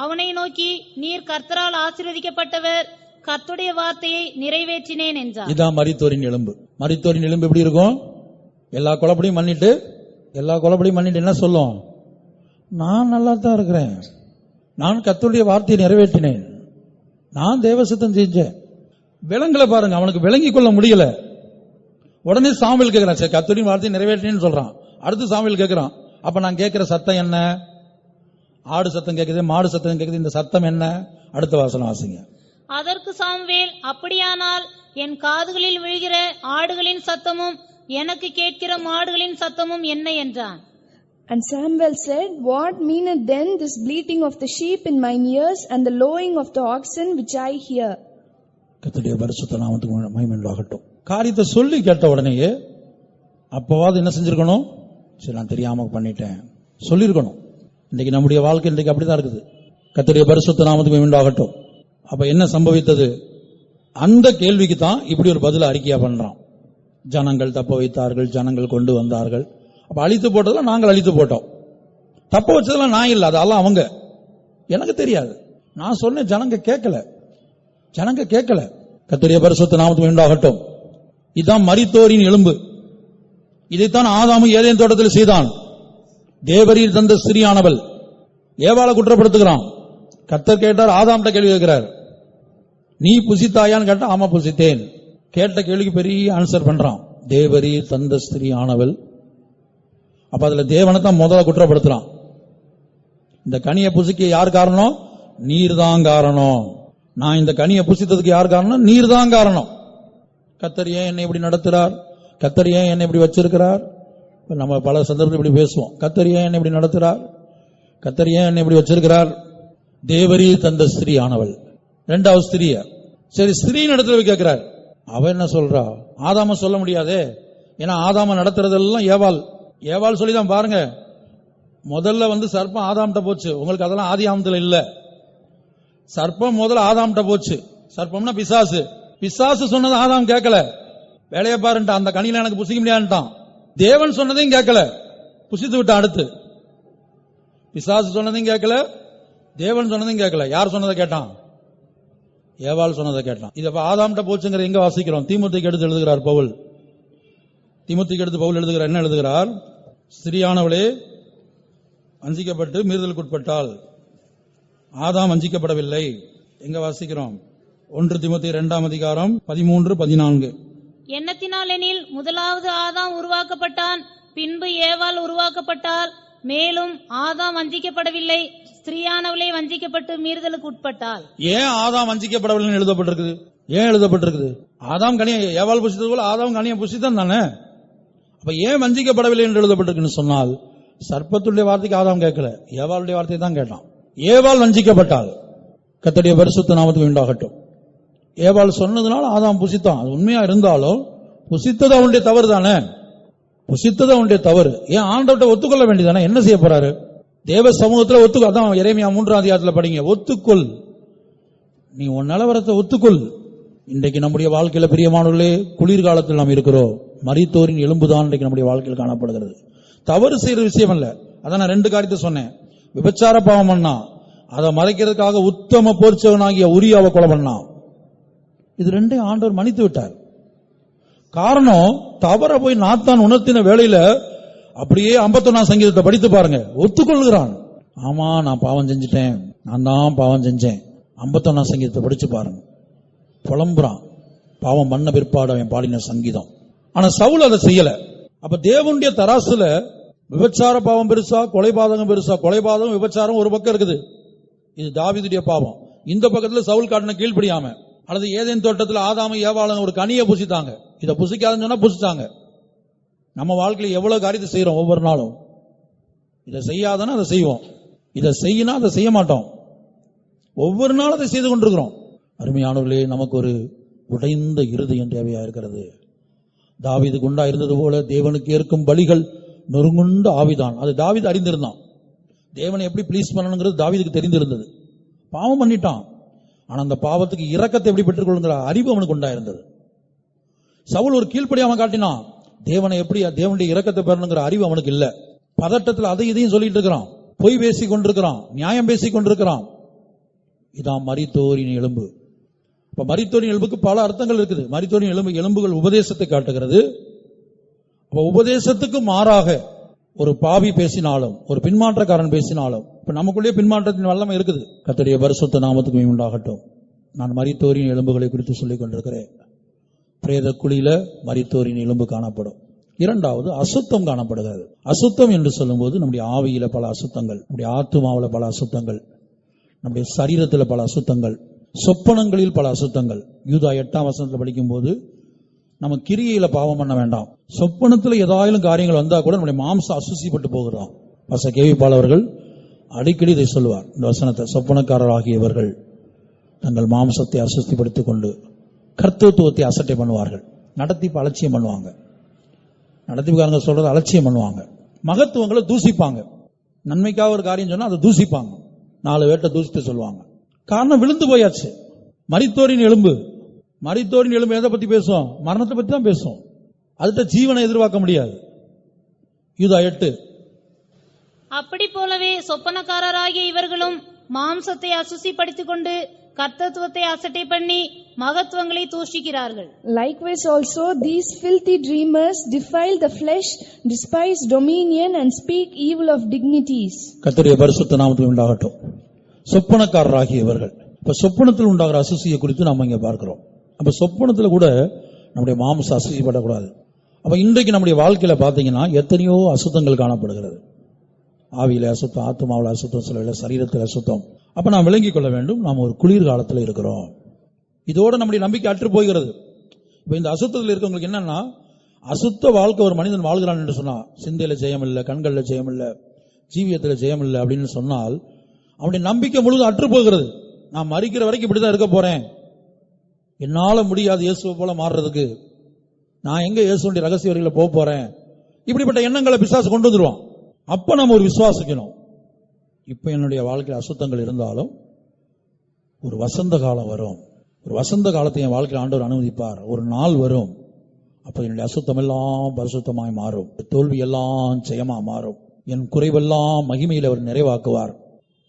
அவனை நோக்கி, நீர் கர்த்தரால் ஆசீர்வதிக்கப்பட்டவர், கர்த்தருடைய வார்த்தையை நிறைவேற்றினேன் என்றார். இதான் மரித்தோரின் எலும்பு. மரித்தோரின் எலும்பு எப்படி இருக்கும்? எல்லா குழப்படியும் பண்ணிட்டு என்ன சொல்லும்? நான் நல்லா தான் இருக்கிறேன், நான் கர்த்தருடைய வார்த்தையை நிறைவேற்றினேன், நான் தேவசித்தம் செஞ்சேன். விலங்குல பாருங்க, அவனுக்கு விளங்கிக் கொள்ள முடியல. உடனே சாமுவேல் கேட்கிறான், சரி கர்த்தருடைய வார்த்தையை நிறைவேற்றினேன்னு சொல்றான். அடுத்து சாமுவேல் கேட்கிறான், அப்ப நான் கேட்கிற சத்தம் என்ன? ஆடு சத்தம் கேட்குது, மாடு சத்தம் கேட்குது, இந்த சத்தம் என்ன? அடுத்த வசனம் வாசிங்க. அதற்கு சாமுவேல், அப்படியானால் என் காதுகளில் விழுகிற ஆடுகளின் சத்தமும் எனக்கு கேட்கிற மாடுகளின் சத்தமும் என்ன என்றான். And Samuel said, what meaneth then this bleating of the sheep in mine ears and the lowing of the oxen which I hear? கர்த்தருடைய பரிசுத்த நாமத்துக்கு மகிமை உண்டாகட்டும். காரியத்தை சொல்லி கேட்ட உடனேயே அப்பவாது என்ன செஞ்சிருக்கணும்? சரி நான் தெரியாம பண்ணிட்டேன் சொல்லிருக்கணும். இன்னைக்கு நம்முடைய வாழ்க்கை இன்றைக்கு அப்படிதான் இருக்குது. கர்த்தருடைய பரிசுத்த நாமத்துக்கு மகிமை உண்டாகட்டும். அப்ப என்ன சம்பவித்தது? அந்த கேள்விக்கு தான் இப்படி ஒரு பதில் அறிக்கையா பண்றான். ஜனங்கள் தப்ப வைத்தார்கள், ஜனங்கள் கொண்டு வந்தார்கள். அப்ப அழித்து போட்டதெல்லாம் நாங்கள் அழித்து போட்டோம், தப்ப வச்சதெல்லாம் நான் இல்லை, அதெல்லாம் அவங்க. எனக்கு தெரியாது, நான் சொன்னேன், ஜனங்க கேட்கல. கர்த்தருடைய பரிசுத்த நாமத்துக்கு உண்டாகட்டும். இதுதான் மரித்தோரின் எலும்பு. இதைத்தான் ஆதாமும் ஏதேன் தோட்டத்தில் செய்தான். தேவரீர் தந்த ஸ்திரீயானவள். ஏவாளை குற்றப்படுத்துகிறான். கர்த்தர் கேட்டார், ஆதாம்கிட்ட கேள்வி கேட்கிறார், நீ புசித்தாயான்னு கேட்டா ஆமா புசித்தேன். கேட்ட கேள்விக்கு பெரிய ஆன்சர் பண்றான், தேவரீர் தந்த ஸ்திரீயானவள். அப்ப அதுல தேவனை தான் முதல்ல குற்றப்படுத்துறான். இந்த கனியை புசிக்க யார் காரணம்? நீர் தான் காரணம். நான் இந்த கனியை புசித்ததுக்கு யார் காரணம்? நீர் தான் காரணம். கர்த்தர் ஏன் என்னை இப்படி நடத்துறார்? கர்த்தர் ஏன் என்னை இப்படி வச்சிருக்கிறார்? நம்ம பல சந்தர்ப்பத்தில் இப்படி பேசுவோம். கர்த்தர் ஏன் என்னை இப்படி நடத்துறார்? கர்த்தர் ஏன் என்னை இப்படி வச்சிருக்கிறார்? தேவரீ தந்த ஸ்திரீ ஆனவள். இரண்டாவது ஸ்திரீய சரி ஸ்திரீன் இடத்துல போய் கேட்கிறார். அவ என்ன சொல்றா? ஆதாம சொல்ல முடியாதே, ஏன்னா ஆதாம நடத்துறதெல்லாம் ஏவாள் சொல்லிதான் பாருங்க. முதல்ல சர்ப்பம் ஆதாம்கிட்ட போச்சு. உங்களுக்கு அதெல்லாம் ஆதி ஆமத்துல இல்ல. சர்ப்பம் முதல்ல ஆதாம்கிட்ட போச்சு. சர்ப்பம்னா பிசாசு சொன்னது ஆதாம் கேட்கல. வேலையை பாருன்ட்டான், அந்த கனியில எனக்கு புசிக்க முடியாதுட்டான். தேவன் சொன்னதையும் கேட்கல, புசித்து விட்டான். அடுத்து பிசாசு சொன்னதையும் கேட்கல, தேவன் சொன்னதையும் கேட்கல. யார் சொன்னதை கேட்டான்? ஏவாள் சொன்னதை கேட்டான். இது ஆதாம்கிட்ட போச்சுங்கிற எங்க வாசிக்கிறோம்? தீமோத்தேயுக்கு எடுத்து எழுதுகிறார் பவுல். தீமோத்தேயுக்கு எடுத்து பவுல் எழுதுகிறார். என்ன எழுதுகிறார்? ஸ்திரீயானவளே வஞ்சிக்கப்பட்டு மீறுதலுக்குட்பட்டால், ஆதாம் வஞ்சிக்கப்படவில்லை. எங்க வாசிக்கிறோம்? 1 தீமோத்தேயு 2ஆம் அதிகாரம் 13-14. எண்ணத்தினாலெனில் முதலாவது ஆதாம் உருவாக்கப்பட்டான், பின்பு ஏவாள் உருவாக்கப்பட்டால், மேலும் ஆதாம் வஞ்சிக்கப்படவில்லை, ஸ்திரீயானவளே வஞ்சிக்கப்பட்டு மீறுதலுக்கு உட்பட்டால். ஏன் ஆதாம் வஞ்சிக்கப்படவில்லை எழுதப்பட்டிருக்குது? ஏன் எழுதப்பட்டிருக்குது? ஆதாம் கனியை ஏவாள் புசித்தது போல ஆதாம் கனியை புசித்தான் தானே. அப்ப ஏன் வஞ்சிக்கப்படவில்லை என்று எழுதப்பட்டிருக்குன்னு சொன்னால், சர்ப்பத்துடைய வார்த்தைக்கு ஆதாம் கேட்கல, ஏவாளுடைய வார்த்தையை தான் கேட்டான். ஏவாள் வஞ்சிக்கப்பட்டாள். கர்த்தருடைய பரிசுத்த நாமத்துக்கு உண்டாகட்டும். ஏவாள் சொன்னதுனால ஆதாம் புசித்தான். அது உண்மையா இருந்தாலும் புசித்தது அவனுடைய தவறு தானே. புசித்தது அவனுடைய தவறு. ஏன் ஆண்டவர்கிட்ட ஒத்துக்கொள்ள வேண்டியதானே? என்ன செய்ய போறாரு? தேவ சமூகத்துல ஒத்துக்கொள். அதான் எரேமியா 3ஆம் அதிகாரத்துல படிங்க. ஒத்துக்கொள், நீ உன் நிலவரத்தை ஒத்துக்கொள். இன்றைக்கு நம்முடைய வாழ்க்கையில பிரியமானவர்களே, குளிர்காலத்தில் நாம் இருக்கிறோம். மரித்தோரின் எலும்புதான் இன்றைக்கு நம்முடைய வாழ்க்கையில் காணப்படுகிறது. தவறு செய்யற விஷயம் அல்ல. அதான் நான் 2 காரியத்தை சொன்னேன். விபச்சார பாவம் பண்ணா, அதை மறைக்கிறதுக்காக உத்தம போர்ச்சவனாகிய உரியாவை கொலை பண்ணா. இது 2 ஆண்டவர் மன்னித்து விட்டார். காரணம், தவற போய் நாத்தான் உணர்த்தின வேளையில அப்படியே 51ஆம் சங்கீதத்தை படித்து பாருங்க. ஒத்துக்கொள்கிறான். ஆமா, நான் பாவம் செஞ்சுட்டேன், நான் தான் பாவம் செஞ்சேன். 51ஆம் சங்கீதத்தை படிச்சு பாருங்க. புலம்புறான், பாவம் பண்ண பிற்பாடு அவன் பாடின சங்கீதம். ஆனா சவுல் அதை செய்யல. அப்ப தேவனுடைய தராசுல விபச்சார பாவம் பெருசா, கொலைபாதகம் பெருசா? கொலைபாதகம் விபச்சாரம் ஒரு பக்கம் இருக்குது, இது தாவீதுடைய பாவம். இந்த பக்கத்துல சவுல் காட்டின கீழ்ப்படியாம, அல்லது ஏதேன் தோட்டத்தில் ஆதாம ஏவாளுங்க ஒரு கனியை புசித்தாங்க, இதை புசிக்காதுன்னு சொன்னா புசித்தாங்க. நம்ம வாழ்க்கையில எவ்வளவு காரியத்தை செய்யறோம் ஒவ்வொரு நாளும். இதை செய்யாதனா அதை செய்வோம், இதை செய்யினா அதை செய்ய மாட்டோம். ஒவ்வொரு நாளும் அதை செய்து கொண்டிருக்கிறோம். அருமையானவர்களே, நமக்கு ஒரு உடைந்த இருதயம் தேவையா இருக்கிறது. தாவீதுக்கு உண்டா இருந்தது போல தேவனுக்கு ஏற்கும் பலிகள் நொறுங்குண்ட ஆவிதான். அது தாவீது அறிந்திருந்தான். தேவனை எப்படி ப்ளீஸ் பண்ணணுங்கிறது தாவீதுக்கு தெரிந்திருந்தது. பாவம் பண்ணிட்டான், ஆனா அந்த பாவத்துக்கு இரக்கத்தை எப்படி பெற்றுக் கொள்ளுங்கிற அறிவு அவனுக்கு உண்டாயிருந்தது. சவுல் ஒரு கீழ்ப்படியாம காட்டினான். தேவனை எப்படி, தேவனுடைய இரக்கத்தை பெறணுங்கிற அறிவு அவனுக்கு இல்ல. பதட்டத்தில் அதை இதையும் சொல்லிட்டு இருக்கிறான், பொய் பேசிக் கொண்டிருக்கிறான், நியாயம் பேசிக் கொண்டிருக்கிறான். இதான் மரித்தோரின் எலும்பு. இப்ப மரித்தோரின் எலும்புக்கு பல அர்த்தங்கள் இருக்குது. மரித்தோரின் எலும்புகள் உபதேசத்தை காட்டுகிறது. அப்ப உபதேசத்துக்கு மாறாக ஒரு பாவி பேசினாலும், ஒரு பின்மாற்றக்காரன் பேசினாலும், இப்ப நமக்குள்ளே பின்மாற்றத்தின் வல்லமை இருக்குது. கர்த்தருடைய பரிசுத்த நாமத்துக்கு உண்டாகட்டும். நான் மரித்தோரின் எலும்புகளை குறித்து சொல்லிக் கொண்டிருக்கிறேன். பிரேத குழியில மரித்தோரின் எலும்பு காணப்படும். 2வது அசுத்தம் காணப்படுகிறது. அசுத்தம் என்று சொல்லும்போது நம்முடைய ஆவியில பல அசுத்தங்கள், நம்முடைய ஆத்துமாவில பல அசுத்தங்கள், நம்முடைய சரீரத்தில் பல அசுத்தங்கள், சொப்பனங்களில் பல அசுத்தங்கள். யூதா 8ஆம் வசனத்தில் படிக்கும் போது நம்ம கிரியையில பாவம் பண்ண வேண்டாம், சொப்பனத்தில் ஏதாயிலும் காரியங்கள் வந்தா கூட நம்முடைய மாம்சம் அசுசிப்பட்டு போகிறோம். கேவிப்பால் அவர்கள் அடிக்கடி இதை சொல்லுவார், இந்த வசனத்தை. சொப்பனக்காரராகியவர்கள் தங்கள் மாம்சத்தை அசுஸ்திப்படுத்திக் கொண்டு கர்த்தத்துவத்தை அசட்டை பண்ணுவார்கள். நடத்திப்பு அலட்சியம் பண்ணுவாங்க. நடத்திப்புக்காரங்க சொல்றது அலட்சியம் பண்ணுவாங்க. மகத்துவங்களை தூசிப்பாங்க. நன்மைக்காக ஒரு காரியம் சொன்னா அதை தூசிப்பாங்க, 4 வேட்டை தூசித்து சொல்லுவாங்க. காரணம், விழுந்து போயாச்சு. மரித்தோரின் எலும்பு, மரித்தோரின் எலும்பு எதை பத்தி பேசும்? மரணத்தை பத்தி தான் பேசும். அதுட்ட ஜீவனை எதிர்பார்க்க முடியாது. யூதா 8. அப்படி போலவே சொப்பனக்காரராகிய இவர்களும் மாம்சத்தை அசுசிப்படுத்திக் கொண்டு கர்த்தத்துவத்தை அசட்டை பண்ணி மகத்துவங்களை தூஷிக்கிறார்கள். Likewise also these filthy dreamers defile the flesh, despise dominion and speak evil of dignities. கர்த்தருடைய பரிசுத்த நாமத்துக்கு உண்டாகட்டும். சொப்பனக்காரராகியவர்கள். இப்ப சொப்பனத்தில் உண்டாகிற அசுசியை குறித்து நாம இங்க பார்க்கிறோம். அப்ப சொப்பனத்துல கூட நம்முடைய மாம்சம் அசுசிப்படக்கூடாது. அப்ப இன்றைக்கு நம்முடைய வாழ்க்கையில பாத்தீங்கன்னா எத்தனையோ அசுத்தங்கள் காணப்படுகிறது. ஆவியில அசுத்தம், ஆத்மாவில அசுத்தம், சில சரீரத்தில் அசுத்தம். அப்ப நாம் விளங்கிக் கொள்ள வேண்டும், நாம் ஒரு குளிர்காலத்தில் இருக்கிறோம். இதோட நம்முடைய நம்பிக்கை அற்று போகிறது. இப்ப இந்த அசுத்தத்தில் இருக்கவங்களுக்கு என்னன்னா, அசுத்த வாழ்க்கை ஒரு மனிதன் வாழ்கிறான் என்று சொன்னா, சிந்தையில ஜெயம் இல்லை, கண்கள்ல ஜெயம் இல்லை, ஜீவியத்துல ஜெயம் இல்லை அப்படின்னு சொன்னால் அவனுடைய நம்பிக்கை முழுவதும் அற்று போகிறது. நான் மரிக்கிற வரைக்கும் இப்படிதான் இருக்க போறேன், என்னால முடியாது இயேசுவை போல மாறுறதுக்கு, நான் எங்க இயேசுடைய ரகசிய வரையில போக போறேன், இப்படிப்பட்ட எண்ணங்களை பிசாசு கொண்டு வந்துருவான். அப்ப நம்ம ஒரு விசுவாசிக்கணும், இப்ப என்னுடைய வாழ்க்கையில் அசுத்தங்கள் இருந்தாலும் ஒரு வசந்த காலம் வரும், ஒரு வசந்த காலத்தை என் வாழ்க்கையில் ஆண்டவர் அனுமதிப்பார். ஒரு நாள் வரும், அப்ப என்னுடைய அசுத்தம் எல்லாம் பரிசுத்தமாய் மாறும், தோல்வி எல்லாம் ஜெயமா மாறும், என் குறைவெல்லாம் மகிமையில் அவர் நிறைவாக்குவார்.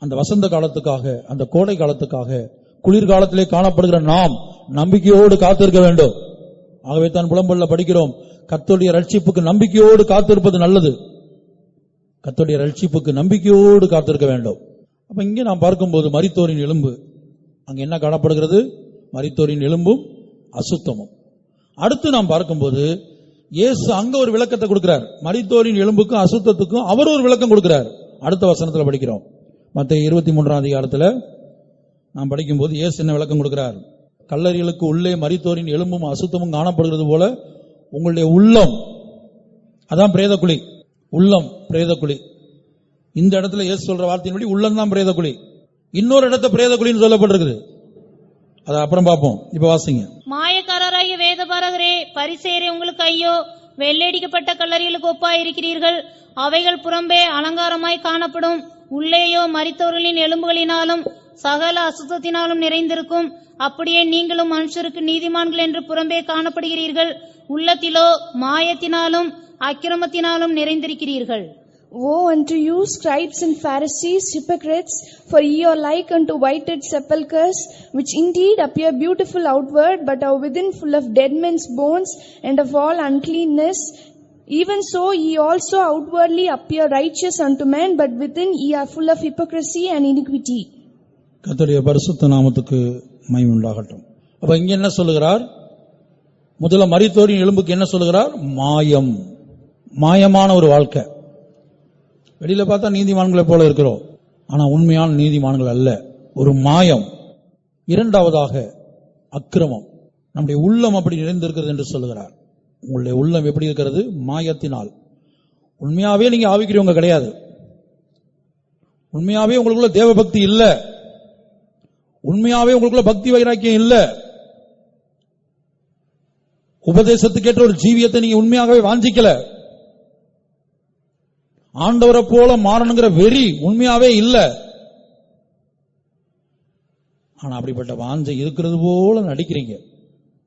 அந்த வசந்த காலத்துக்காக, அந்த கோடை காலத்துக்காக, குளிர்காலத்திலே காணப்படுகிற நாம் நம்பிக்கையோடு காத்திருக்க வேண்டும். ஆகவே தான் புலம்பல்ல படிக்கிறோம், கர்த்தருடைய ரட்சிப்புக்கு நம்பிக்கையோடு காத்திருப்பது நல்லது. கர்த்தருடைய ரட்சிப்புக்கு நம்பிக்கையோடு காத்திருக்க வேண்டும். அப்ப இங்கே நாம் பார்க்கும்போது மரித்தோரின் எலும்பு, அங்க என்ன காணப்படுகிறது? மரித்தோரின் எலும்பும் அசுத்தமும். அடுத்து நாம் பார்க்கும்போது இயேசு அங்க ஒரு விளக்கத்தை கொடுக்கிறார். மரித்தோரின் எலும்புக்கும் அசுத்தத்துக்கும் அவர் ஒரு விளக்கம் கொடுக்கிறார். அடுத்த வசனத்தில் படிக்கிறோம். மத்தேயு 23ஆம் அதிகாரத்தில் நாம் படிக்கும்போது இயேசு என்ன விளக்கம் கொடுக்கிறார்? கல்லறைகளுக்கு உள்ளே மரித்தோரின் எலும்பும் அசுத்தமும் காணப்படுகிறது போல உங்களுடைய உள்ளம், அதான் பிரேதக்குழி, உள்ளம் பிரேதக்குழி. இந்த இடத்துல இயேசு சொல்ற வார்த்தையின்படி உள்ளம் தான் பிரேதக்குழி. இன்னொரு இடத்த பிரேதக்குழின்னு சொல்லப்பட்டிருக்குது, அதை அப்புறம் பார்ப்போம். இப்ப வாசிங்க. மாயக்காரராகிய வேதபாரகரே, பரிசேயரே, உங்களுக்கு ஐயோ! வெள்ளையடிக்கப்பட்ட கல்லறைகளுக்கு ஒப்பாயிருக்கிறீர்கள். அவைகள் புறம்பே அலங்காரமாய் காணப்படும், உள்ளேயோ மரித்தவர்களின் எலும்புகளினாலும் சகல அசுத்தத்தினாலும் நிறைந்திருக்கும். அப்படியே நீங்களும் மனுஷருக்கு நீதிமான்கள் என்று புறம்பே காணப்படுகிறீர்கள், உள்ளத்திலோ மாயத்தினாலும் அக்கிரமத்தினாலும் நிறைந்திருக்கிறீர்கள். Woe unto you, scribes and Pharisees, hypocrites! For ye are like unto whited sepulchres, which indeed appear beautiful outward, but are within full of dead men's bones and of all uncleanness. Even so ye also outwardly appear righteous unto men, but within ye are full of hypocrisy and iniquity. கர்த்தருடைய பரிசுத்த நாமத்துக்கு மகிமை உண்டாகட்டும். அப்ப இங்க என்ன சொல்லுகிறார்? முதல்ல மரித்தோரின் எலும்புக்கு என்ன சொல்லுகிறார்? மாயம், மாயமான ஒரு வாழ்க்கை. வெளியில பார்த்தா நீதிமான்களை போல இருக்கிறோம், ஆனா உண்மையான நீதிமான்கள் அல்ல, ஒரு மாயம். இரண்டாவதாக அக்கிரமம். நம்முடைய உள்ளம் அப்படி நிறைந்திருக்கிறது என்று சொல்லுகிறார். உங்களுடைய உள்ளம் எப்படி இருக்கிறது? மாயத்தினால். உண்மையாவே நீங்க ஆவிக்கிறவங்க கிடையாது, உண்மையாவே உங்களுக்குள்ள தேவ பக்தி இல்ல, உண்மையாவே உங்களுக்குள்ள பக்தி வைராக்கியம் இல்ல, உபதேசத்துக்கேற்ற ஒரு ஜீவியத்தை நீங்க உண்மையாகவே வாஞ்சிக்கல, ஆண்டவரை போல மாறணுங்கிற வெறி உண்மையாவே இல்ல. ஆனா அப்படிப்பட்ட வாஞ்சை இருக்கிறது போல நடிக்கிறீங்க,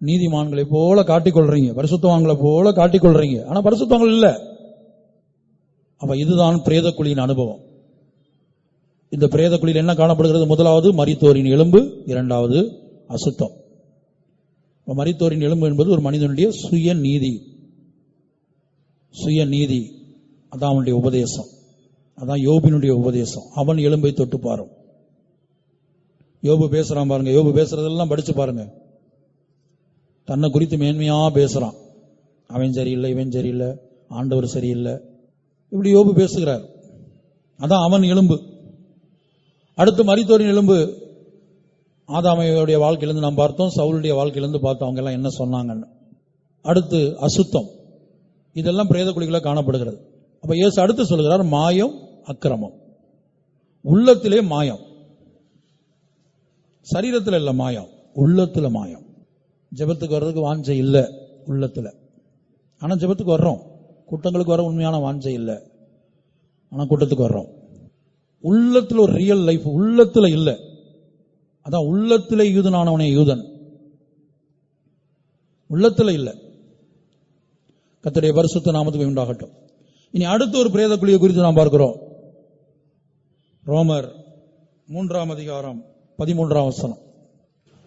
நீதிமான்களை போல காட்டிக்கொள்றீங்க, பரிசுத்தவான்களை போல காட்டிக்கொள்றீங்க, ஆனா பரிசுத்தவான்கள் இல்ல. அப்ப இதுதான் பிரேத குழியின் அனுபவம். இந்த பிரேத குழியில் என்ன காணப்படுகிறது? முதலாவது மரித்தோரின் எலும்பு, இரண்டாவது அசுத்தம். மரித்தோரின் எலும்பு என்பது ஒரு மனிதனுடைய சுயநீதி. சுயநீதி அதான் அவனுடைய உபதேசம், அதான் யோபினுடைய உபதேசம். அவன் எலும்பை தொட்டு பாரும். யோபு பேசுறான் பாருங்க, யோபு பேசுறதெல்லாம் படிச்சு பாருங்க. தன்னை குறித்து மேன்மையா பேசுறான். அவன் சரியில்லை, இவன் சரியில்லை, ஆண்டவர் சரியில்லை, இப்படி யோபு பேசுகிறார். அதான் அவன் எலும்பு. அடுத்து மரித்தோரின் எலும்பு, ஆதாமையுடைய வாழ்க்கையிலிருந்து நாம் பார்த்தோம், சவுலுடைய வாழ்க்கையிலிருந்து பார்த்தோம், அவங்க எல்லாம் என்ன சொன்னாங்கன்னு. அடுத்து அசுத்தம். இதெல்லாம் பிரேத குழிகள காணப்படுகிறது. அப்ப இயேசு அடுத்து சொல்கிறார் மாயம், அக்கிரமம். உள்ளத்திலே மாயம், சரீரத்தில் இல்ல மாயம், உள்ளத்துல மாயம். ஜெபத்துக்கு வர்றதுக்கு வாஞ்சை இல்ல உள்ளத்துல, ஆனா ஜெபத்துக்கு வர்றோம். கூட்டங்களுக்கு வர உண்மையான வாஞ்சை இல்ல, ஆனா கூட்டத்துக்கு வர்றோம். உள்ளத்துல ஒரு ரியல் லைஃப் உள்ளத்துல இல்ல. அதான் உள்ளத்திலே யூதனானவனே யூதன், உள்ளத்துல இல்ல. கர்த்தருடைய பரிசுத்த நாமத்துக்கு உண்டாகட்டும். இனி அடுத்த ஒரு பிரேத குழியை குறித்து நாம் பார்க்கிறோம். ரோமர் 3:13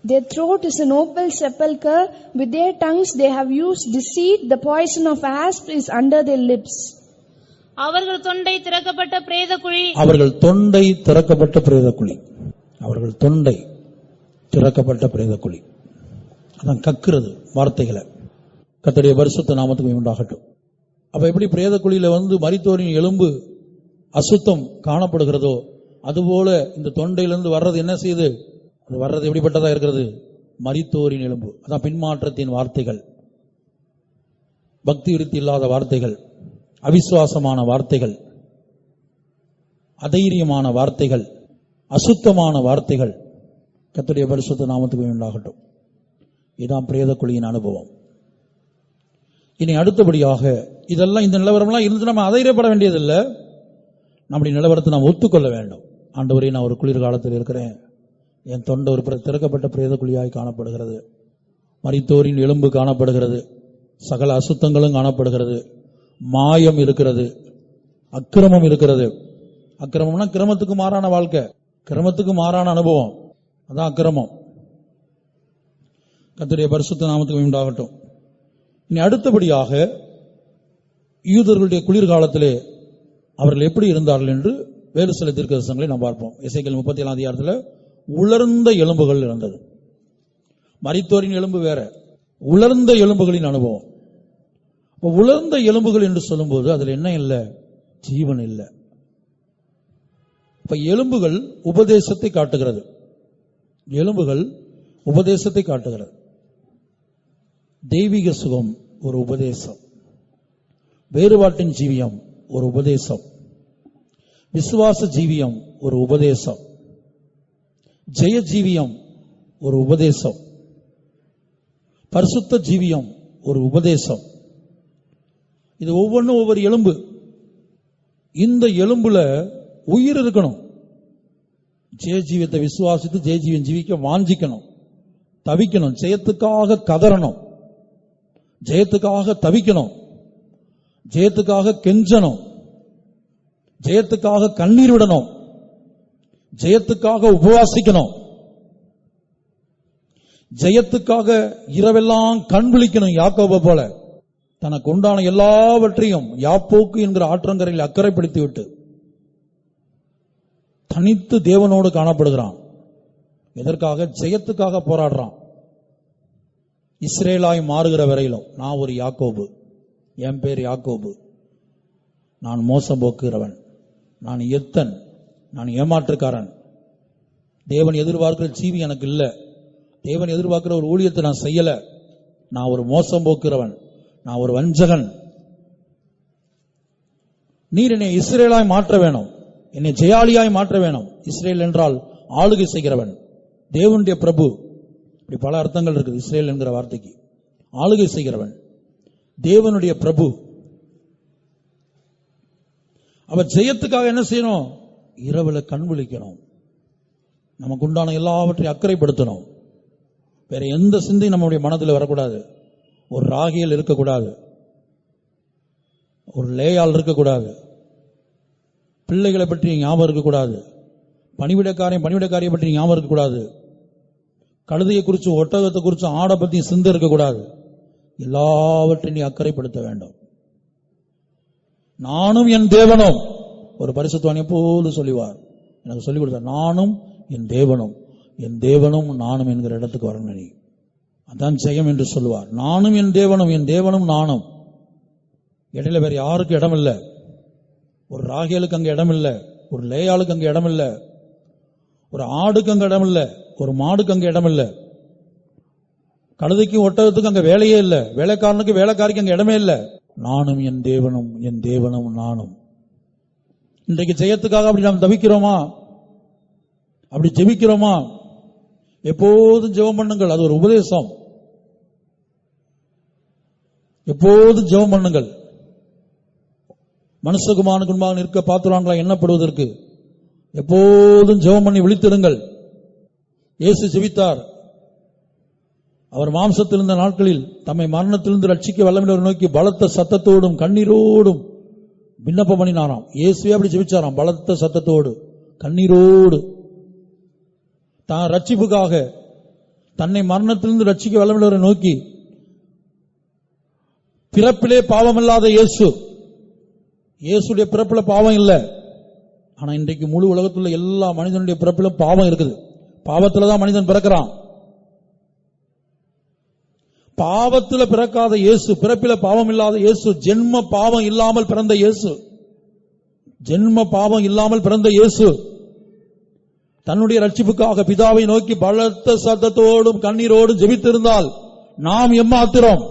Their throat is an open sepulchre, with their tongues they have used deceit, the poison of asp is under their lips. அவர்கள் தொண்டை திறக்கப்பட்ட பிரேத குழி, அவர்கள் தொண்டை திறக்கப்பட்ட பிரேத குழி, அவர்கள் தொண்டை திறக்கப்பட்ட பிரேத குழி. அதான் கக்குறது வார்த்தைகளை. கர்த்தருடைய பரிசுத்த நாமத்துக்கு உண்டாகட்டும். அப்ப எப்படி பிரேத குழியில மரித்தோரின் எலும்பு அசுத்தம் காணப்படுகிறதோ, அதுபோல இந்த தொண்டையிலிருந்து வர்றது என்ன செய்யுது? அது வர்றது எப்படிப்பட்டதா இருக்கிறது? மரித்தோரின் எலும்பு. அதான் பின்மாற்றத்தின் வார்த்தைகள், பக்தி விருத்தி இல்லாத வார்த்தைகள், அவிசுவாசமான வார்த்தைகள், அதைரியமான வார்த்தைகள், அசுத்தமான வார்த்தைகள். கர்த்தருடைய பரிசுத்த நாமத்துக்கு உண்டாகட்டும். இதுதான் பிரேத குழியின் அனுபவம். இனி அடுத்தபடியாக இதெல்லாம், இந்த நிலவரம்லாம் இருந்து நம்ம அதைரியப்பட வேண்டியதில்லை. நம்முடைய நிலவரத்தை நாம் ஒத்துக்கொள்ள வேண்டும். ஆண்டவரே, நான் ஒரு குளிர்காலத்தில் இருக்கிறேன், என் தொண்டை ஒரு திறக்கப்பட்ட பிரேத குழியாய் காணப்படுகிறது, மரித்தோரின் எலும்பு காணப்படுகிறது, சகல அசுத்தங்களும் காணப்படுகிறது, மாயம் இருக்கிறது, அக்கிரமம் இருக்கிறது. அக்கிரமம்னா கிரமத்துக்கு மாறான வாழ்க்கை, கிரமத்துக்கு மாறான அனுபவம், அதான் அக்கிரமம். கர்த்தருடைய பரிசுத்த நாமத்துக்கு உண்டாகட்டும். இனி அடுத்தபடியாக யூதர்களுடைய குளிர்காலத்திலே அவர்கள் எப்படி இருந்தார்கள் என்று வேறு சில தீர்க்கதரிசனங்களை நாம் பார்ப்போம். எசேக்கியேல் 37 அதிகாரத்தில் உலர்ந்த எலும்புகள் இருந்தது. மரித்தோரின் எலும்பு வேற, உலர்ந்த எலும்புகளின் அனுபவம். உலர்ந்த எலும்புகள் என்று சொல்லும்போது அதுல என்ன இல்லை? ஜீவன் இல்லை. இப்ப எலும்புகள் உபதேசத்தை காட்டுகிறது, எலும்புகள் உபதேசத்தை காட்டுகிறது. தெய்வீக சுகம் ஒரு உபதேசம், வேறுபாட்டின் ஜீவியம் ஒரு உபதேசம், விசுவாச ஜீவியம் ஒரு உபதேசம், ஜெய ஜீவியம் ஒரு உபதேசம், பரிசுத்த ஜீவியம் ஒரு உபதேசம், இது ஒவ்வொன்றும் ஒவ்வொரு எலும்பு. இந்த எலும்புல உயிர் இருக்கணும். ஜீவியத்தை விசுவாசித்து ஜீவன் ஜீவிக்க வாஞ்சிக்கணும், தவிக்கணும், ஜெயத்துக்காக கதறணும், ஜெயத்துக்காக தவிக்கணும், ஜெயத்துக்காக கெஞ்சணும், ஜெயத்துக்காக கண்ணீர் விடணும், ஜெயத்துக்காக உபவாசிக்கணும், ஜெயத்துக்காக இரவெல்லாம் கண் விழிக்கணும். யாக்கோபை போல தனக்கு உண்டான எல்லாவற்றையும் யாப்போக்கு என்கிற ஆற்றங்கரையில் அக்கறைப்படுத்தி விட்டு தனித்து தேவனோடு காணப்படுகிறான். எதற்காக? ஜெயத்துக்காக போராடுறான். இஸ்ரேலாய் மாறுகிற வரையிலும் நான் ஒரு யாக்கோபு, என் பேர் யாக்கோபு, நான் மோசம் போக்குகிறவன், நான் எத்தன், நான் ஏமாற்றுக்காரன், தேவன் எதிர்பார்க்கிற ஜீவி எனக்கு இல்ல, தேவன் எதிர்பார்க்கிற ஒரு ஊழியத்தை நான் செய்யல, நான் ஒரு மோசம் போக்குகிறவன், நான் ஒரு வஞ்சகன். நீர் என்னை இஸ்ரேலாய் மாற்ற வேணும், என்னை ஜெயாலியாய் மாற்ற வேணும். இஸ்ரேல் என்றால் ஆளுகை செய்கிறவன், தேவனுடைய பிரபு. இப்படி பல அர்த்தங்கள் இருக்குது இஸ்ரேல் என்கிற வார்த்தைக்கு. ஆளுகை செய்கிறவன், தேவனுடைய பிரபு. அவர் ஜெயத்துக்காக என்ன செய்யணும்? இரவுல கண் விழிக்கணும், நமக்கு உண்டான எல்லாவற்றையும் அக்கறைப்படுத்தணும். வேற எந்த சிந்தையும் நம்முடைய மனதில் வரக்கூடாது. ஒரு ராகியல் இருக்கக்கூடாது, ஒரு லேயால் இருக்கக்கூடாது, பிள்ளைகளை பற்றி ஞாபகம் இருக்கக்கூடாது, பணிவிடக்காரியை பற்றி ஞாபகம் இருக்கக்கூடாது, கழுதையை குறித்து ஒட்டகத்தை குறித்து ஆடை பற்றி சிந்தை இருக்கக்கூடாது. எல்லாவற்றையும் நீ அக்கறைப்படுத்த வேண்டும். நானும் என் தேவனும், ஒரு பரிசுத்தவான் எப்போது சொல்லுவார், எனக்கு சொல்லிக் கொடுத்தார், நானும் என் தேவனும், என் தேவனும் நானும் என்கிற இடத்துக்கு வரணும். நீ அதான் ஜெயம் என்று சொல்லுவார். நானும் என் தேவனும், என் தேவனும் நானும். இடையில வேற யாருக்கு இடம் இல்லை. ஒரு ராகேலுக்கு அங்க இடம் இல்லை, ஒரு லேயாளுக்கு அங்க இடம் இல்லை, ஒரு ஆடுக்கு அங்க இடம் இல்லை, ஒரு மாடுக்கு அங்க இடம் இல்லை, கழுதைக்கும் ஒட்டகத்துக்கு அங்க வேலையே இல்லை, வேலைக்காரனுக்கு வேலைக்காரிக்கு அங்க இடமே இல்லை. நானும் என் தேவனும், என் தேவனும் நானும். இன்றைக்கு ஜெயத்துக்காக அப்படி நாம் தவிக்கிறோமா? அப்படி ஜெபிக்கிறோமா? எப்போதும் ஜெபம் பண்ணுங்கள், அது ஒரு உபதேசம். எப்போதும் ஜெபம் பண்ணுங்கள். மனுஷகுமாரனுக்கு முன்பாக நிற்க பாத்துறாங்களா எண்ணப்படுவதற்கு எப்போதும் ஜெபம் பண்ணி விழித்திடுங்கள். இயேசு ஜெபித்தார். அவர் மாம்சத்தில் இருந்த நாட்களில் தம்மை மரணத்திலிருந்து ரட்சிக்க வல்லமையுள்ளவரை நோக்கி பலத்த சத்தத்தோடும் கண்ணீரோடும் விண்ணப்பம் பண்ணினாராம். இயேசுவே அப்படி ஜெபிச்சாராம், பலத்த சத்தத்தோடு கண்ணீரோடு. தான் ரட்சிப்புக்காக தன்னை மரணத்திலிருந்து ரட்சிக்க வல்லமையுள்ளவரை நோக்கி. பிறப்பிலே பாவமில்லாத இயேசு, இயேசுடைய பிறப்புல பாவம் இல்ல. ஆனா இன்றைக்கு முழு உலகத்துல எல்லா மனிதனுடைய பிறப்பிலும் பாவம் இருக்குது. பாவத்துலதான் மனிதன் பிறக்கிறான். பாவத்துல பிறக்காத இயேசு, பிறப்பில பாவம் இல்லாத இயேசு, ஜென்ம பாவம் இல்லாமல் பிறந்த இயேசு, ஜென்ம பாவம் இல்லாமல் பிறந்த இயேசு தன்னுடைய ரட்சிப்புக்காக பிதாவை நோக்கி பலத்த சத்தத்தோடும் கண்ணீரோடும் ஜெபித்திருந்தால் நாம் எம்மாத்திரம்?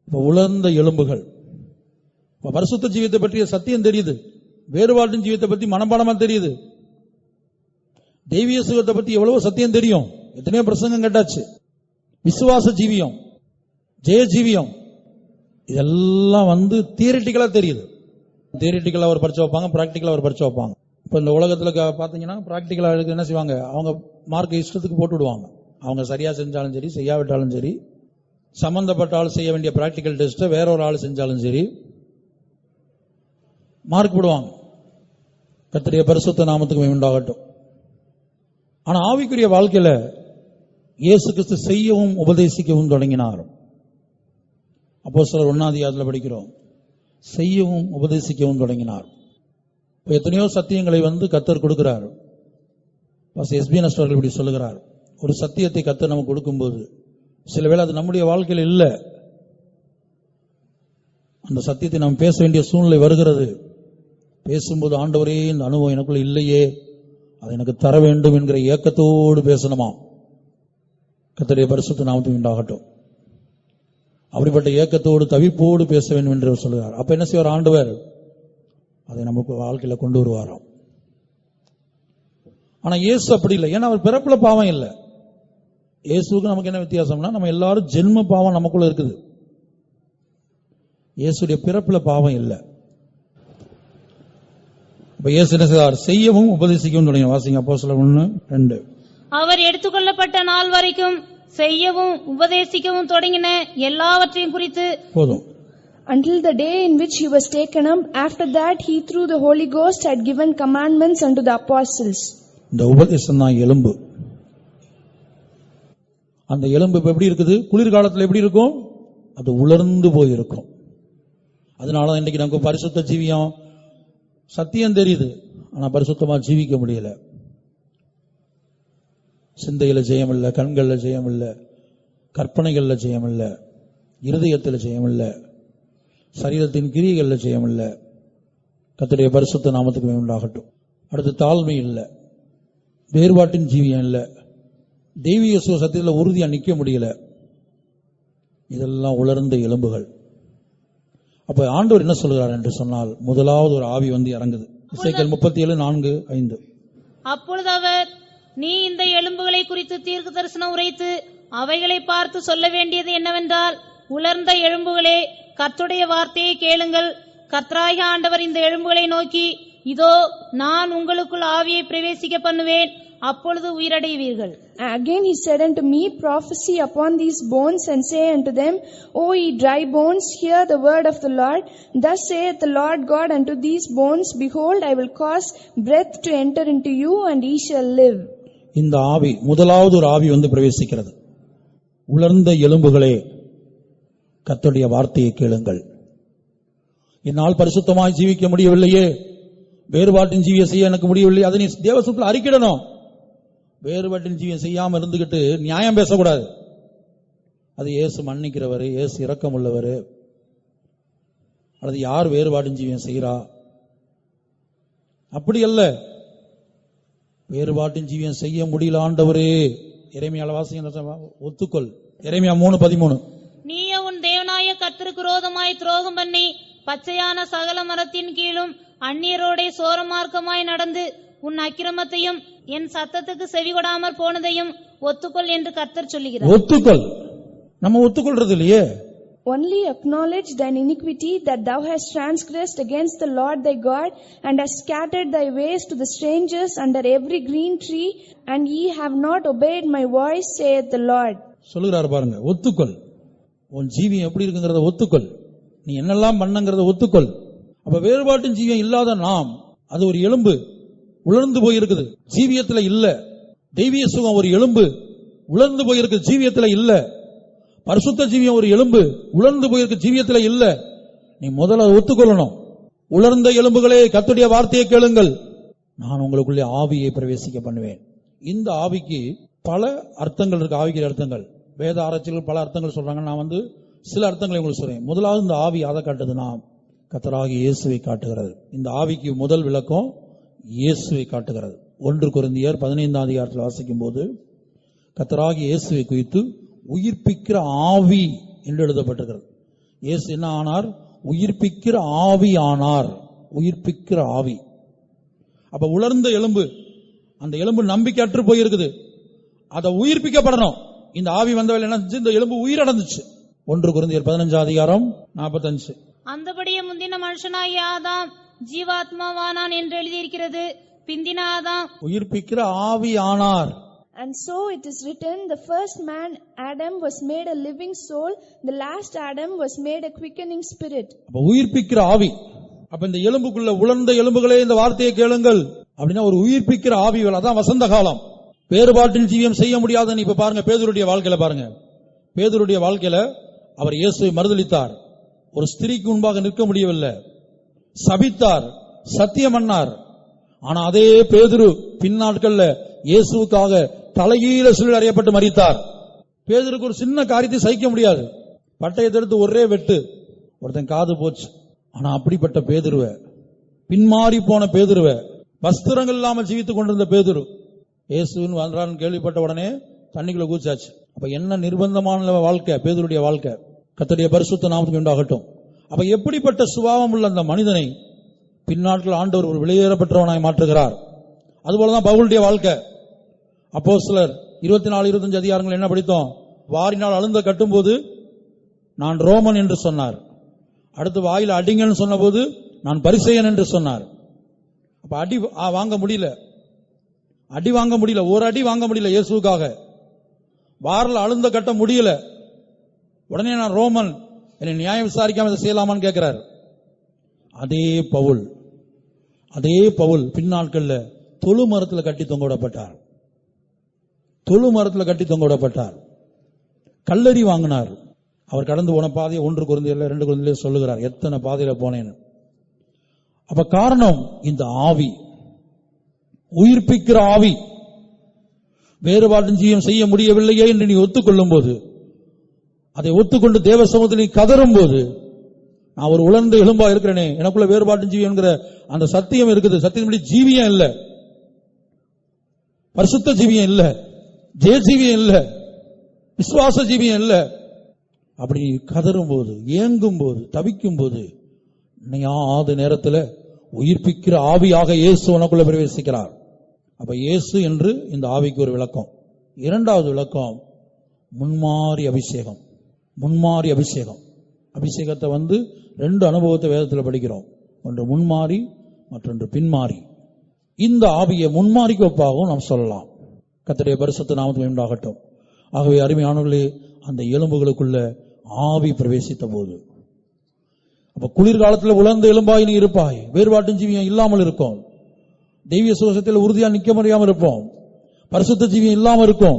உலர்ந்த எலும்புகள். பரிசுத்த ஜீவியத்தை பற்றிய சத்தியம் தெரியுது, வேறுபாட்டின் ஜீவியத்தை பற்றி மனப்பாடமா தெரியுது, தெய்வீக சுகத்தை பற்றி எவ்வளவு சத்தியம் தெரியும், எத்தனையோ பிரசங்கம் கேட்டாச்சு. விசுவாச ஜீவியம், ஜெய ஜீவியம், இதெல்லாம் தியரிட்டிக்கலா தெரியுது. தியரிட்டிக்கலா ஒரு பரிச்சை வைப்பாங்க, பிராக்டிக்கலா ஒரு பரிச்சை வைப்பாங்க. இப்ப இந்த உலகத்துல பாத்தீங்கன்னா பிராக்டிக்கலா என்ன செய்வாங்க, அவங்க மார்க் இஷ்டத்துக்கு போட்டு விடுவாங்க. அவங்க சரியா செஞ்சாலும் சரி, செய்யாவிட்டாலும் சரி, சம்பந்தப்பட்ட ஆள் செய்ய வேண்டிய பிராக்டிக்கல் டெஸ்ட் வேற ஒரு ஆள் செஞ்சாலும் சரி மார்க் விடுவாங்க. கர்த்தருடைய பரிசுத்த நாமத்துக்கு உண்டாகட்டும். ஆனா ஆவிக்குரிய வாழ்க்கையில இயேசு கிறிஸ்து செய்யவும் உபதேசிக்கவும் தொடங்கினார். அப்போஸ்தலர் 1ஆம் அதிகாரத்தில் படிக்கிறோம், செய்யவும் உபதேசிக்கவும் தொடங்கினார். எத்தனையோ சத்தியங்களை கர்த்தர் கொடுக்கிறார். எஸ்பி நஸ்டர்கள் இப்படி சொல்லுகிறார், ஒரு சத்தியத்தை கர்த்தர் நமக்கு கொடுக்கும்போது சில வேளை அது நம்முடைய வாழ்க்கையில் இல்ல, அந்த சத்தியத்தை நாம் பேச வேண்டிய சூழ்நிலை வருகிறது. பேசும்போது ஆண்டவரே இந்த அனுபவம் எனக்குள்ள இல்லையே, அதை எனக்கு தர வேண்டும் என்கிற ஏக்கத்தோடு பேசணுமா. கர்த்தருடைய பரிசுத்த நாமத்துக்கு உண்டாகட்டும். அப்படிப்பட்ட ஏக்கத்தோடு தவிப்போடு பேச வேண்டும் என்று சொல்கிறார். அப்ப என்ன செய்வார் ஆண்டவர்? அதை நமக்கு வாழ்க்கையில கொண்டு வருவாராம். ஆனா இயேசு அப்படி இல்லை. ஏன்னா அவர் பிறப்புல பாவம் இல்லை. இயேசுக்கு நமக்கு என்ன வித்தியாசம்னா, நம்ம எல்லாரும் ஜென்ம பாவம் நமக்குள்ள இருக்குது. இயேசுடைய பிறப்புல பாவம் இல்லை. இப்ப இயேசு என்ன செய்தார்? செய்யவும் உபதேசிக்கவும் தொடங்கி. வாசிங்க அப்போஸ்தலர் 1:2. அவர் எடுத்துக்கொள்ளப்பட்ட நாள் வரைக்கும் செய்யவும் உபதேசிக்கவும் தொடங்கின எல்லாவற்றையும் குறித்து போதும். Until the day in which he was taken up, after that he through the Holy Ghost had given commandments unto the apostles. இந்த உபதேசம் தான் எலும்பு. அந்த எலும்பு இப்ப எப்படி இருக்குது? குளிர்காலத்தில் எப்படி இருக்கும்? அது உலர்ந்து போயிருக்கும். அதனால இன்னைக்கு நமக்கு பரிசுத்த ஜீவியம் சத்தியம் தெரியுது, ஆனா பரிசுத்தமா ஜீவிக்க முடியல. சிந்தையில ஜெயம் இல்ல, கண்கள்ல ஜெயம் இல்ல, கற்பனைகள்ல ஜெயம் இல்ல, இருதயத்துல ஜெயம் இல்ல, சரீரத்தின் கிரியைகள்ல ஜெயம் இல்ல. கர்த்தருடைய பரிசுத்த நாமத்துக்கு உண்டாகட்டும். அடுத்து தாழ்மை இல்ல, வேறுபாட்டின் ஜீவியம் இல்ல, தெய்வீக சத்தியத்தில் உறுதியா நிக்க முடியல. இதெல்லாம் உலர்ந்த எலும்புகள். அப்ப ஆண்டவர் என்ன சொல்கிறார் என்று சொன்னால், முதலாவது ஒரு ஆவி வந்து இறங்குது. எசேக்கியேல் 37:4-5. அப்பொழுது அவர், நீ இந்த எலும்புகளை குறித்து தீர்க்க தரிசனம் உரைத்து அவைகளை பார்த்து சொல்ல வேண்டியது என்னவென்றால், உலர்ந்த எலும்புகளே, கர்த்தருடைய வார்த்தையை கேளுங்கள். கர்த்தராகிய ஆண்டவர் இந்த எலும்புகளை நோக்கி, இதோ நான் உங்களுக்குள் ஆவியை பிரவேசிக்க பண்ணுவேன், அப்பொழுது உயிரடைவீர்கள். Again he said unto me, prophesy upon these bones, and say unto them, O ye dry bones, hear the word of the Lord. Thus saith the Lord God unto these bones, behold, I will cause breath to enter into you, and ye shall live. இந்த ஆவி, முதலாவது ஒரு ஆவி வந்து பிரவேசிக்கிறது. உலர்ந்த எலும்புகளே, கர்த்தருடைய வார்த்தையை கேளுங்கள். என்னால் பரிசுத்தமாய் ஜீவிக்க முடியவில்லையே, வேறுபாட்டின் ஜீவியம் செய்ய எனக்கு முடியவில்லை, அதை நீ தேவசத்தில் அறிக்கிடணும். வேறுபாட்டின் ஜீவியம் செய்யாம இருந்துகிட்டு நியாயம் பேசக்கூடாது. அது இயேசு மன்னிக்கிறவர், இயேசு இரக்கம் உள்ளவர். அல்லது யார் வேறுபாட்டின் ஜீவியம் செய்கிறா? அப்படி அல்ல. வேறுபாட்டின் ஜீவியம் செய்ய முடியல ஆண்டவரே. எரேமியால வாசிங்க, ஒத்துக்கொள். எரேமியா 3:13. நீயே உன் தேவனாய கர்த்தருக்கு விரோதமாய் துரோகம் பண்ணி பச்சையான சகல மரத்தின் கீழும் அந்நியரோடே சோரமார்க்கமாய் நடந்து உன் அக்கிரமத்தையும் என் சத்தத்துக்கு செவிகொடாமற் போனதையும் ஒத்துக்கொள் என்று கர்த்தர் சொல்லுகிறார். ஒத்துக்கொள். நம்ம ஒத்துக்கொள்றது இல்லையே. Only acknowledge thine iniquity, that thou hast transgressed against the Lord thy God, and hast scattered thy ways to the strangers under every green tree, and ye have not obeyed my voice, saith the Lord. சொல்லுகிறார் பாருங்க, ஒத்துக்கொள். உன் ஜீவியம் எப்படி இருக்குங்கிறத ஒத்துக்கொள். நீ என்னெல்லாம் பண்ணங்கிறத ஒத்துக்கொள். அப்ப வேறுபாட்டின் ஜீவியம் இல்லாத நாம், அது ஒரு எலும்பு உலர்ந்து போயிருக்குது, ஜீவியத்துல இல்ல. தெய்வீக சுகம் ஒரு எலும்பு உலர்ந்து போயிருக்கு, ஜீவியத்துல இல்ல. பரிசுத்த ஜீவியம் ஒரு எலும்பு உலர்ந்து போயிருக்கு, ஜீவியத்துல இல்ல. நீ முதல்ல ஒத்துக்கொள்ளணும். உலர்ந்த எலும்புகளே, கர்த்தருடைய வார்த்தையை கேளுங்கள், நான் உங்களுக்குள்ளே ஆவியை பிரவேசிக்க பண்ணுவேன். இந்த ஆவிக்கு பல அர்த்தங்கள் இருக்கு. ஆவிக்கிற அர்த்தங்கள் வேத ஆராய்ச்சிகள் பல அர்த்தங்கள் சொல்றாங்க. நான் சில அர்த்தங்களை உங்களுக்கு சொல்றேன். முதலாவது, இந்த ஆவி அதை காட்டுதுன்னா கர்த்தராகிய இயேசுவை காட்டுகிறது. இந்த ஆவிக்கு முதல் விளக்கம் இயேசுவை காட்டுகிறது. 1 கொரிந்தியர் 15 வாசிக்கும் போது கர்த்தராகிய இயேசுவை குறித்து உயிர்ப்பிக்கிற ஆவி என்று எழுதப்பட்டிருக்கிறது. இயேசு என்ன ஆனார்? உயிர்ப்பிக்கிற ஆவி ஆனார். உயிர்ப்பிக்கிற ஆவி. அப்ப உலர்ந்த எலும்பு, அந்த எலும்பு நம்பிக்கையற்று போயிருக்குது, அதை உயிர்ப்பிக்கப்படணும். இந்த ஆவி வந்தவள் என்ன, இந்த எலும்பு உயிரடைந்துச்சு. 1 கொரிந்தியர் 15:45. அந்தபடியே முந்தின மனுஷனாகிய ஆதாம் ஜீவாத்மாவானான் என்று எழுதியிருக்கிறது. பிந்தின ஆதாம் உயிர்ப்பிக்கிற ஆவி ஆனார். And so it is written, the first man Adam was made a living soul, the last Adam was made a quickening spirit. அப்ப உயிர்ப்பிக்கிற ஆவி. அப்ப இந்த எலும்புக்குள்ள உலர்ந்த எலும்புகளே, இந்த வார்த்தையை கேளுங்கள் அப்படின்னா ஒரு உயிர்ப்பிக்கிற ஆவி. அதான் வசந்த காலம். வேறுபாட்டின் ஜீவியம் செய்ய முடியாதுன்னு இப்ப பாருங்க பேதுருடைய வாழ்க்கையில பாருங்க. பேதுருடைய வாழ்க்கையில அவர் இயேசுவை மறுதலித்தார். ஒரு ஸ்திரீக்கு முன்பாக நிற்க முடியவில்லை, சபித்தார், சத்தியம் பண்ணார். ஆனா அதே பேதுரு பின்னாட்கள்ல இயேசுவுக்காக தலைகீழ சிலுவையில் அறையப்பட்டு மரித்தார். பேதுருக்கு ஒரு சின்ன காரியத்தை சகிக்க முடியாது. பட்டயத்தை எடுத்து ஒரே வெட்டு, ஒருத்தன் காது போச்சு. ஆனா அப்படிப்பட்ட பேதுருவ, பின்மாறி போன பேதுருவ, வஸ்திரங்கள் இல்லாமல் ஜீவித்துக் கொண்டிருந்த பேதுரு இயேசுவின் வந்தான்னு கேள்விப்பட்ட உடனே தண்ணிக்குள்ள கூச்சாச்சு. அப்ப என்ன நிர்பந்தமான வாழ்க்கை பேதுருடைய வாழ்க்கை. கர்த்தருடைய பரிசுத்த நாமத்துக்கு உண்டாகட்டும். அப்ப எப்படிப்பட்ட சுபாவம் உள்ள அந்த மனிதனை பின்னாட்கள் ஆண்டவர் ஒரு வெளியேறப்பட்டவனாய் மாற்றுகிறார். அதுபோலதான் பவுலுடைய வாழ்க்கை. அப்போஸ்தலர் 24-25 அதிகாரங்கள் என்ன படித்தோம்? வாரினால் அழுந்த கட்டும்போது நான் ரோமன் என்று சொன்னார். அடுத்து வாயில அடிங்கன்னு சொன்னபோது நான் பரிசேயன் என்று சொன்னார். அப்ப அடி வாங்க முடியல, ஒரு அடி வாங்க முடியல இயேசுவுக்காக. வாரில் அழுந்த கட்ட முடியல. உடனே நான் ரோமன், என்னை நியாயம் விசாரிக்காம இதை செய்யலாமான்னு கேட்கிறார். அதே பவுல் பின்னாட்கள்ல தொழு மரத்தில் கட்டி தொங்க விடப்பட்டார். கல்லறி வாங்கினார். அவர் கடந்து போன பாதையை 1 கொரிந்தியர்ல 2 கொரிந்தியர்ல சொல்லுகிறார், எத்தனை பாதையில போனேன்னு. அப்ப காரணம் இந்த ஆவி, உயிர்ப்பிக்கிற ஆவி. வேறுபாடு ஜீவம் செய்ய முடியவில்லையே என்று நீ ஒத்துக்கொள்ளும் போது, அதை ஒத்துக்கொண்டு தேவ சமூகத்தில் நீ கதறும் போது, நான் ஒரு உலர்ந்த எலும்பா இருக்கிறேனே, எனக்குள்ள வேறுபாட்டு ஜீவியம் என்கிற அந்த சத்தியம் இருக்குது. சத்தியப்படி ஜீவியம் இல்ல, பரிசுத்த ஜீவியம் இல்ல, ஜெய ஜீவியம் இல்ல, விசுவாச ஜீவியம் இல்ல. அப்படி கதறும் போது, ஏங்கும் போது, தவிக்கும் போது, நினையாத நேரத்தில் உயிர்ப்பிக்கிற ஆவியாக இயேசு உனக்குள்ள பிரவேசிக்கிறார். அப்ப இயேசு என்று இந்த ஆவிக்கு ஒரு விளக்கம். இரண்டாவது விளக்கம் முன்மாறி அபிஷேகம். அபிஷேகத்தை 2 அனுபவத்தை வேதத்தில் படிக்கிறோம். ஒன்று முன்மாறி, மற்றொன்று பின்மாறி. இந்த ஆவியை முன்மாறிக்கு ஒப்பாகவும் நாம் சொல்லலாம். கர்த்தருடைய பரிசுத்த நாமத்துக்கு உண்டாகட்டும். ஆகவே அருமையானவர்களே, அந்த எலும்புகளுக்குள்ள ஆவி பிரவேசித்த போது, அப்ப குளிர்காலத்தில் உலர்ந்த எலும்பாய் நீ இருப்பாய். வேறுபாட்டு ஜீவியம் இல்லாமல் இருக்கும். தெய்வீக சுவாசத்தில் உறுதியா நிக்க முடியாமல் இருப்போம். பரிசுத்த ஜீவியம் இல்லாமல் இருக்கும்.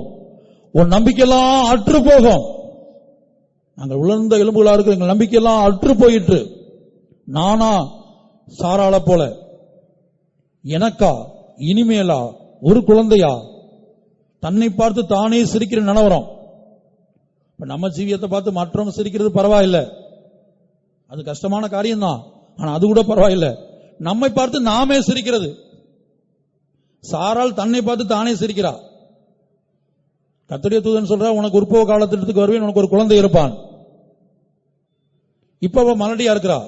உன் நம்பிக்கையெல்லாம் அற்று போகும். நாங்கள் உலர்ந்த எலும்புகளா இருக்கிற எங்கள் நம்பிக்கையெல்லாம் அற்று போயிற்று. நானா சாராள போல, எனக்கா, இனிமேலா, ஒரு குழந்தையா, தன்னை பார்த்து தானே சிரிக்கிற நிலவரம். நம்ம ஜீவியத்தை பார்த்து மற்றவங்க சிரிக்கிறது பரவாயில்ல, அது கஷ்டமான காரியம்தான். ஆனா அது கூட பரவாயில்ல. நம்மை பார்த்து நாமே சிரிக்கிறது. சாரால் தன்னை பார்த்து தானே சிரிக்கிறா. கர்த்தருடைய தூதன் சொல்ற, உனக்கு உற்பவ காலத்திற்கு வருவேன், உனக்கு ஒரு குழந்தை இருப்பான். இப்ப அவ மலடியா இருக்கிறா,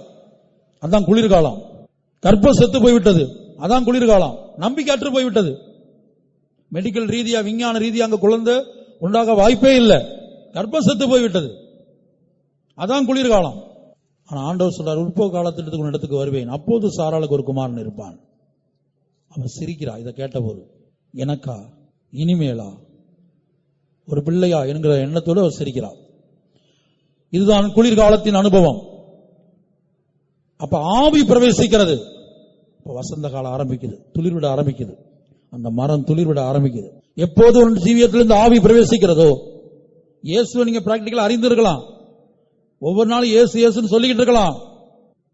அதான் குளிர்காலம். கர்ப்பம் செத்து போய்விட்டது, அதான் குளிர்காலம். நம்பிக்கை அற்று போய்விட்டது. மெடிக்கல் ரீதியா, விஞ்ஞான ரீதியா அங்க குழந்தை உண்டாக வாய்ப்பே இல்லை. கர்ப்பம் செத்து போய்விட்டது, அதான் குளிர்காலம். ஆனா ஆண்டவர் சொல்றார், உற்பவ காலத்திற்கு உன் இடத்துக்கு வருவேன், அப்போது சாராளுக்கு ஒரு குமாரன் இருப்பான். அவன் சிரிக்கிறா. இதை கேட்ட போது, எனக்கா, இனிமேலா, ஒரு பிள்ளையா என்கிற எண்ணத்தோடு அவர் சிரிக்கிறார். இதுதான் குளிர்காலத்தின் அனுபவம். அப்ப ஆவி பிரவேசிக்கிறது. வசந்த காலம் ஆரம்பிக்குது, துளிர்விட ஆரம்பிக்குது. அந்த மரம் துளிர்விட ஆரம்பிக்குது. எப்போது ஒரு ஜீவியத்திலிருந்து ஆவி பிரவேசிக்கிறதோ, இயேசுவை நீங்க பிராக்டிக்கலா அறிந்திருக்கலாம். ஒவ்வொரு நாளும் இயேசு இயேசுன்னு சொல்லிக்கிட்டு இருக்கலாம்.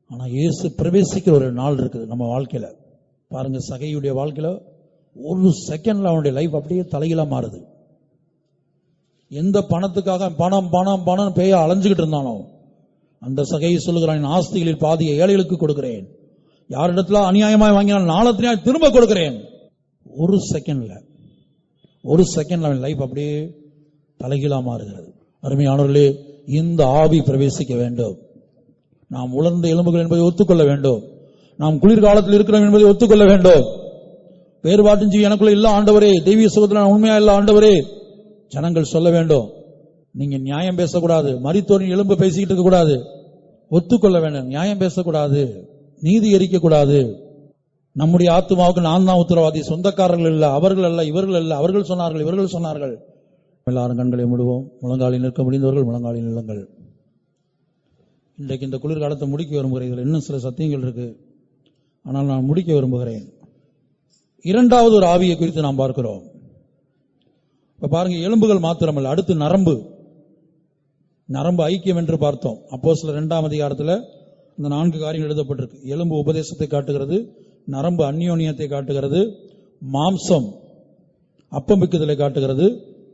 ஆனா இயேசு பிரவேசிக்கிற ஒரு நாள் இருக்குது நம்ம வாழ்க்கையில. பாருங்க, சகையுடைய வாழ்க்கையில ஒரு செகண்ட்ல அவனுடைய லைஃப் அப்படியே தலையில மாறுது. எந்த பணத்துக்காக பணம் பணம் பணம் பேய அலைஞ்சுகிட்டு இருந்தானோ, அந்த சகையை சொல்லுகிறான், ஆஸ்திகளில் பாதியை ஏழைகளுக்கு கொடுக்கிறேன், யாரிடத்துல அநியாயமாய் வாங்கினால் நாளத்தினாய் திரும்ப கொடுக்கிறேன். ஒரு செகண்ட்ல அவன் லைஃப் அப்படியே தலைகீழா மாறுகிறது. அருமையானவர்களே, இந்த ஆவி பிரவேசிக்க வேண்டும். நாம் உலர்ந்த எலும்புகள் என்பதை ஒத்துக்கொள்ள வேண்டும். நாம் குளிர்காலத்தில் இருக்கிறோம் என்பதை ஒத்துக்கொள்ள வேண்டும். வேறுபாட்டின் ஜீவி எனக்குள்ள இல்ல ஆண்டவரே, தெய்வீக சுகத்தில் உண்மையா இல்ல ஆண்டவரே. ஜனங்கள் சொல்ல வேண்டும். நீங்க நியாயம் பேசக்கூடாது, மரித்தோரின் எலும்பு பேசிக்கிட்டு இருக்க கூடாது. ஒத்துக்கொள்ள வேண்டும். நியாயம் பேசக்கூடாது, நீதி எரிக்க கூடாது. நம்முடைய ஆத்மாவுக்கு நான் தான் உத்தரவாதி, சொந்தக்காரர்கள் இல்ல, அவர்கள் அல்ல, இவர்கள் அல்ல, அவர்கள் சொன்னார்கள், இவர்கள் சொன்னார்கள். எல்லாரும் கண்களை மூடுவோம். முழங்காலில் நிற்க முடிந்தவர்கள் முழங்காலில் நில்லுங்கள். இன்றைக்கு இந்த குளிர்காலத்தை முடிக்க விரும்புகிறீர்கள். இன்னும் சில சத்தியங்கள் இருக்கு, ஆனால் நான் முடிக்க விரும்புகிறேன். இரண்டாவது ஒரு ஆவியை குறித்து நாம் பார்க்கிறோம். இப்ப பாருங்க, எலும்புகள் மாத்திரமல்ல, அடுத்து நரம்பு ஐக்கியம் என்று பார்த்தோம். அப்போஸ்தலர் 2ஆம் அதிகாரத்தில் இந்த 4 காரியங்கள் எழுதப்பட்டிருக்கு. எலும்பு உபதேசத்தை காட்டுகிறது, நரம்பு அந்யோன்யத்தை காட்டுகிறது, மாம்சம் அப்பம்பிக்குதலை காட்டுகிறது,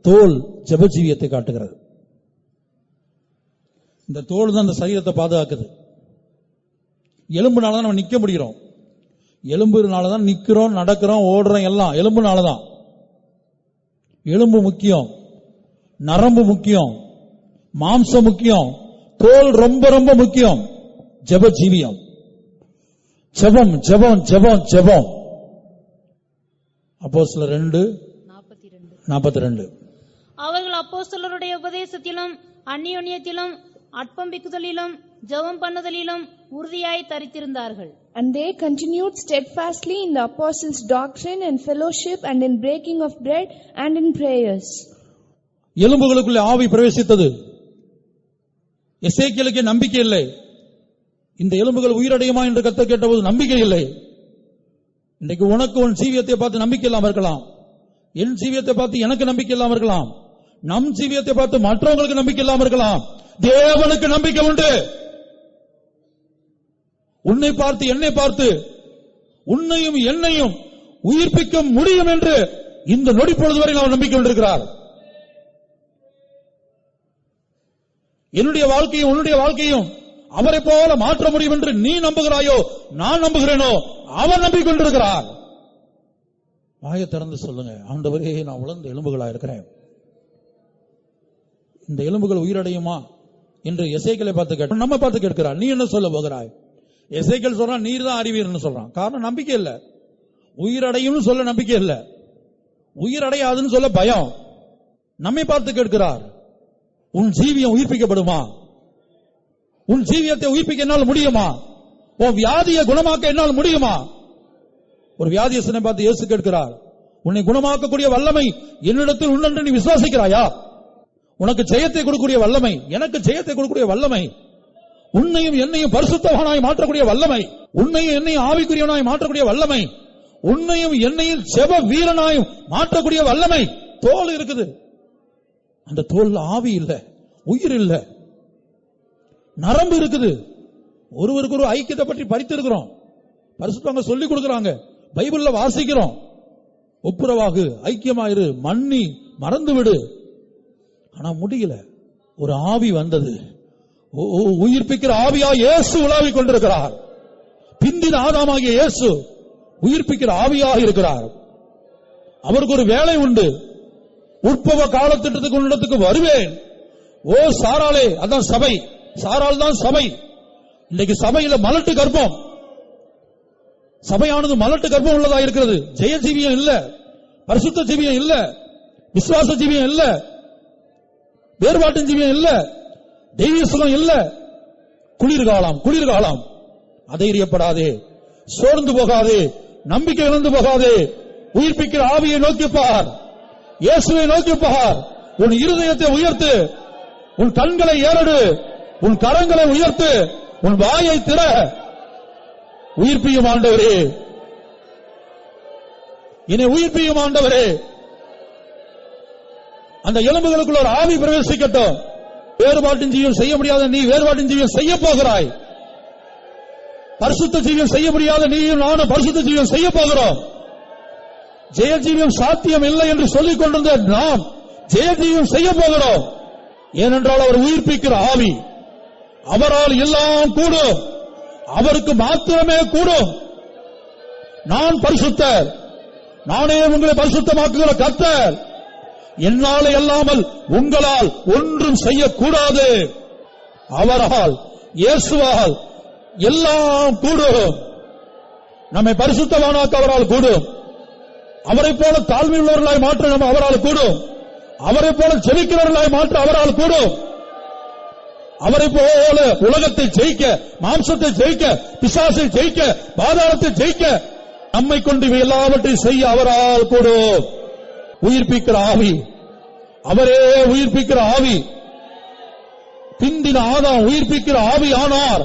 தோல் ஜெபஜீவியத்தை காட்டுகிறது. இந்த தோல் தான் இந்த சரீரத்தை பாதுகாக்குது. எலும்புனாலதான் நம்ம நிக்க முடிகிறோம். எலும்புனாலதான் நிக்கிறோம், நடக்கிறோம், ஓடுறோம், எல்லாம் எலும்புனாலதான். எலும்பு முக்கியம், நரம்பு முக்கியம், மாம்சம் முக்கியம், தோல் ரொம்ப ரொம்ப முக்கியம். ஜெபஜீவியம், ஜெபம் ஜெபம் ஜெபம் ஜெபம். அப்போஸ்தலர் 2:42. அவர்கள் அப்போஸ்தலருடைய உபதேசத்திலும் அந்யோன்யத்திலும் அற்பம்பிக்குதலிலும் ஜெபம் பண்ணுதலிலும் உறுதியாய் தரித்திருந்தார்கள். And they continued steadfastly in the apostles' doctrine and fellowship and in breaking of bread and in prayers. எலும்புகளுக்குள்ளே ஆவி பிரவேசித்தது. எசேக்கியேலுக்கு நம்பிக்கை இல்லை. இந்த எலும்புகள் உயிரடையுமா என்று கர்த்தர் கேட்டபோது நம்பிக்கை இல்லை. இன்றைக்கு உனக்கு உன் ஜீவியத்தை பார்த்து நம்பிக்கை இல்லாம இருக்கலாம். என் ஜீவியத்தை பார்த்து எனக்கு நம்பிக்கை இல்லாம இருக்கலாம். நம் ஜீவியத்தை பார்த்து மற்றவங்களுக்கு நம்பிக்கை இல்லாம இருக்கலாம். தேவனுக்கு நம்பிக்கை உண்டு. உன்னை பார்த்து என்னை பார்த்து உன்னையும் என்னையும் உயிர்ப்பிக்க முடியும் என்று இந்த நொடி பொழுது வரை அவர் நம்பிக்கை கொண்டிருக்கிறார். என்னுடைய வாழ்க்கையும் உன்னுடைய வாழ்க்கையும் அவரை போல மாற்ற முடியும் என்று நீ நம்புகிறாயோ நான் நம்புகிறேனோ அவர் நம்பிக்கை கொண்டிருக்கிறார். வாயை திறந்து சொல்லுங்க, ஆண்டவரே நான் உலர்ந்த எலும்புகளா இருக்கிறேன், இந்த எலும்புகள் உயிரடையுமா என்று எசேக்கியேலை பார்த்து கேட்க, நம்ம பார்த்து கேட்கிறார், நீ என்ன சொல்ல போகிறாய்? எசேக்கியேல் சொல்றான், நீர் தான் அறிவீர்னு சொல்றான். காரணம் நம்பிக்கை இல்ல. உயிரடையும் சொல்ல நம்பிக்கை இல்ல, உயிரடையாதுன்னு சொல்ல பயம். நம்மை பார்த்து கேட்கிறார், உன் ஜீவியம் உயிர்ப்பிக்கப்படுமா? உன் ஜீவியத்தை உயிர்ப்பிக்க என்னால் முடியுமா? உன் வியாதியை குணமாக்க என்னால் முடியுமா? ஒரு வியாதியஸ்தனை பார்த்து இயேசு கேட்கிறார், உன்னை குணமாக்கக்கூடிய வல்லமை என்னிடத்தில் உண்டென்று நீ விசுவாசிக்கிறாயா? உனக்கு ஜெயத்தை கொடுக்கக்கூடிய வல்லமை, எனக்கு ஜெயத்தை கொடுக்கக்கூடிய வல்லமை, உன்னையும் என்னையும் பரிசுத்தவானாய் மாற்றக்கூடிய வல்லமை, உன்னையும் என்னையும் ஆவிக்குரியவனாய் மாற்றக்கூடிய வல்லமை, உன்னையும் என்னையும் செப வீரனாயும் மாற்றக்கூடிய வல்லமை தோல் இருக்குது. அந்த தோல்ல ஆவி இல்ல, உயிர் இல்ல, நரம்பு இருக்குது. ஒருவருக்கு ஒரு ஐக்கியத்தை பற்றி படித்திருக்கிறோம், பரிசுத்தவங்க சொல்லிக் கொடுக்கிறாங்க, பைபிள்ல வாசிக்கிறோம். ஒப்புரவாகு, ஐக்கியமாயிரு, மன்னி, மறந்து விடு. ஆனா முடியல. ஒரு ஆவி வந்தது, உயிர்ப்பிக்கிற ஆவியா இயேசு உலாவிக் கொண்டிருக்கிறார். பிந்தின ஆதாமாகிய இயேசு உயிர்ப்பிக்கிற ஆவியாக இருக்கிறார். அவருக்கு ஒரு வேலை உண்டு. உற்பவ காலத்திட்டத்துக்கு உன்னிடத்துக்கு வருவேன். ஓ சாராளே, அதான் சபை, சாராள் தான் சபை. இன்னைக்கு சபையில மலட்டு கர்ப்பம், சபையானது மலட்டு கர்ப்பம் உள்ளதா இருக்கிறது. ஜெய ஜீவியம் இல்ல, பரிசுத்த ஜீவியம் இல்ல, விசுவாச ஜீவியம் இல்ல, வேறுபாட்டின் ஜீவியம் இல்ல, தெய்வீக சுகம் இல்ல. குளிர்காலம், குளிர்காலம். அதைரியப்படாதே, சோர்ந்து போகாதே, நம்பிக்கை இழந்து போகாதே. உயிர்ப்பிக்கிற ஆவியை நோக்கிப்பார், இயேசுவை நோக்கிப்பார். உன் இருதயத்தை உயர்த்து, உன் கண்களை ஏறடு, உன் கரங்களை உயர்த்து, உன் வாயை திற. உயிர்ப்பியும் ஆண்டவரே, என்னை உயிர்ப்பியும் ஆண்டவரே. அந்த எலும்புகளுக்குள்ள ஒரு ஆவி பிரவேசிக்கட்டும். வேறுபாட்டின் ஜீவியம் செய்ய முடியாத நீ வேறுபாட்டின் ஜீவியம் செய்ய போகிறாய். பரிசுத்த ஜீவியம் செய்ய முடியாத நீயும் நானும் பரிசுத்த ஜீவியம் செய்ய போகிறோம். ஜெய ஜீவியம் சாத்தியம் இல்லை என்று சொல்லிக் கொண்டிருந்த நாம் ஜெய ஜீவியம் செய்ய போகிறோம். ஏனென்றால் அவர் உயிர்ப்பிக்கிற ஆவி, அவரால் எல்லாம் கூடும், அவருக்கு மாத்திரமே கூடும். நான் பரிசுத்தர், நானே உங்களை பரிசுத்தமாக்குகிற கர்த்தர், என்னாலே அல்லாமல் உங்களால் ஒன்றும் செய்யக்கூடாது. அவரால், இயேசுவால் எல்லாம் கூடும். நம்மை பரிசுத்தவானாக்க அவரால் கூடும். அவரை போல தாழ்மை உள்ளவர்களாய் மாற்ற நம்ம அவரால் கூடும். அவரை போல ஜெபிக்கிறவர்களாய் மாற்ற அவரால் கூடும். அவரை போல உலகத்தை ஜெயிக்க, மாம்சத்தை ஜெயிக்க, பிசாசை ஜெயிக்க, பாதாளத்தை ஜெயிக்க, நம்மை கொண்டு எல்லாவற்றையும் செய்ய அவரால் கூடும். உயிர்ப்பிக்கிற ஆவி, அவரே உயிர்ப்பிக்கிற ஆவி. பிந்தின ஆதாம் உயிர்ப்பிக்கிற ஆவி ஆனார்.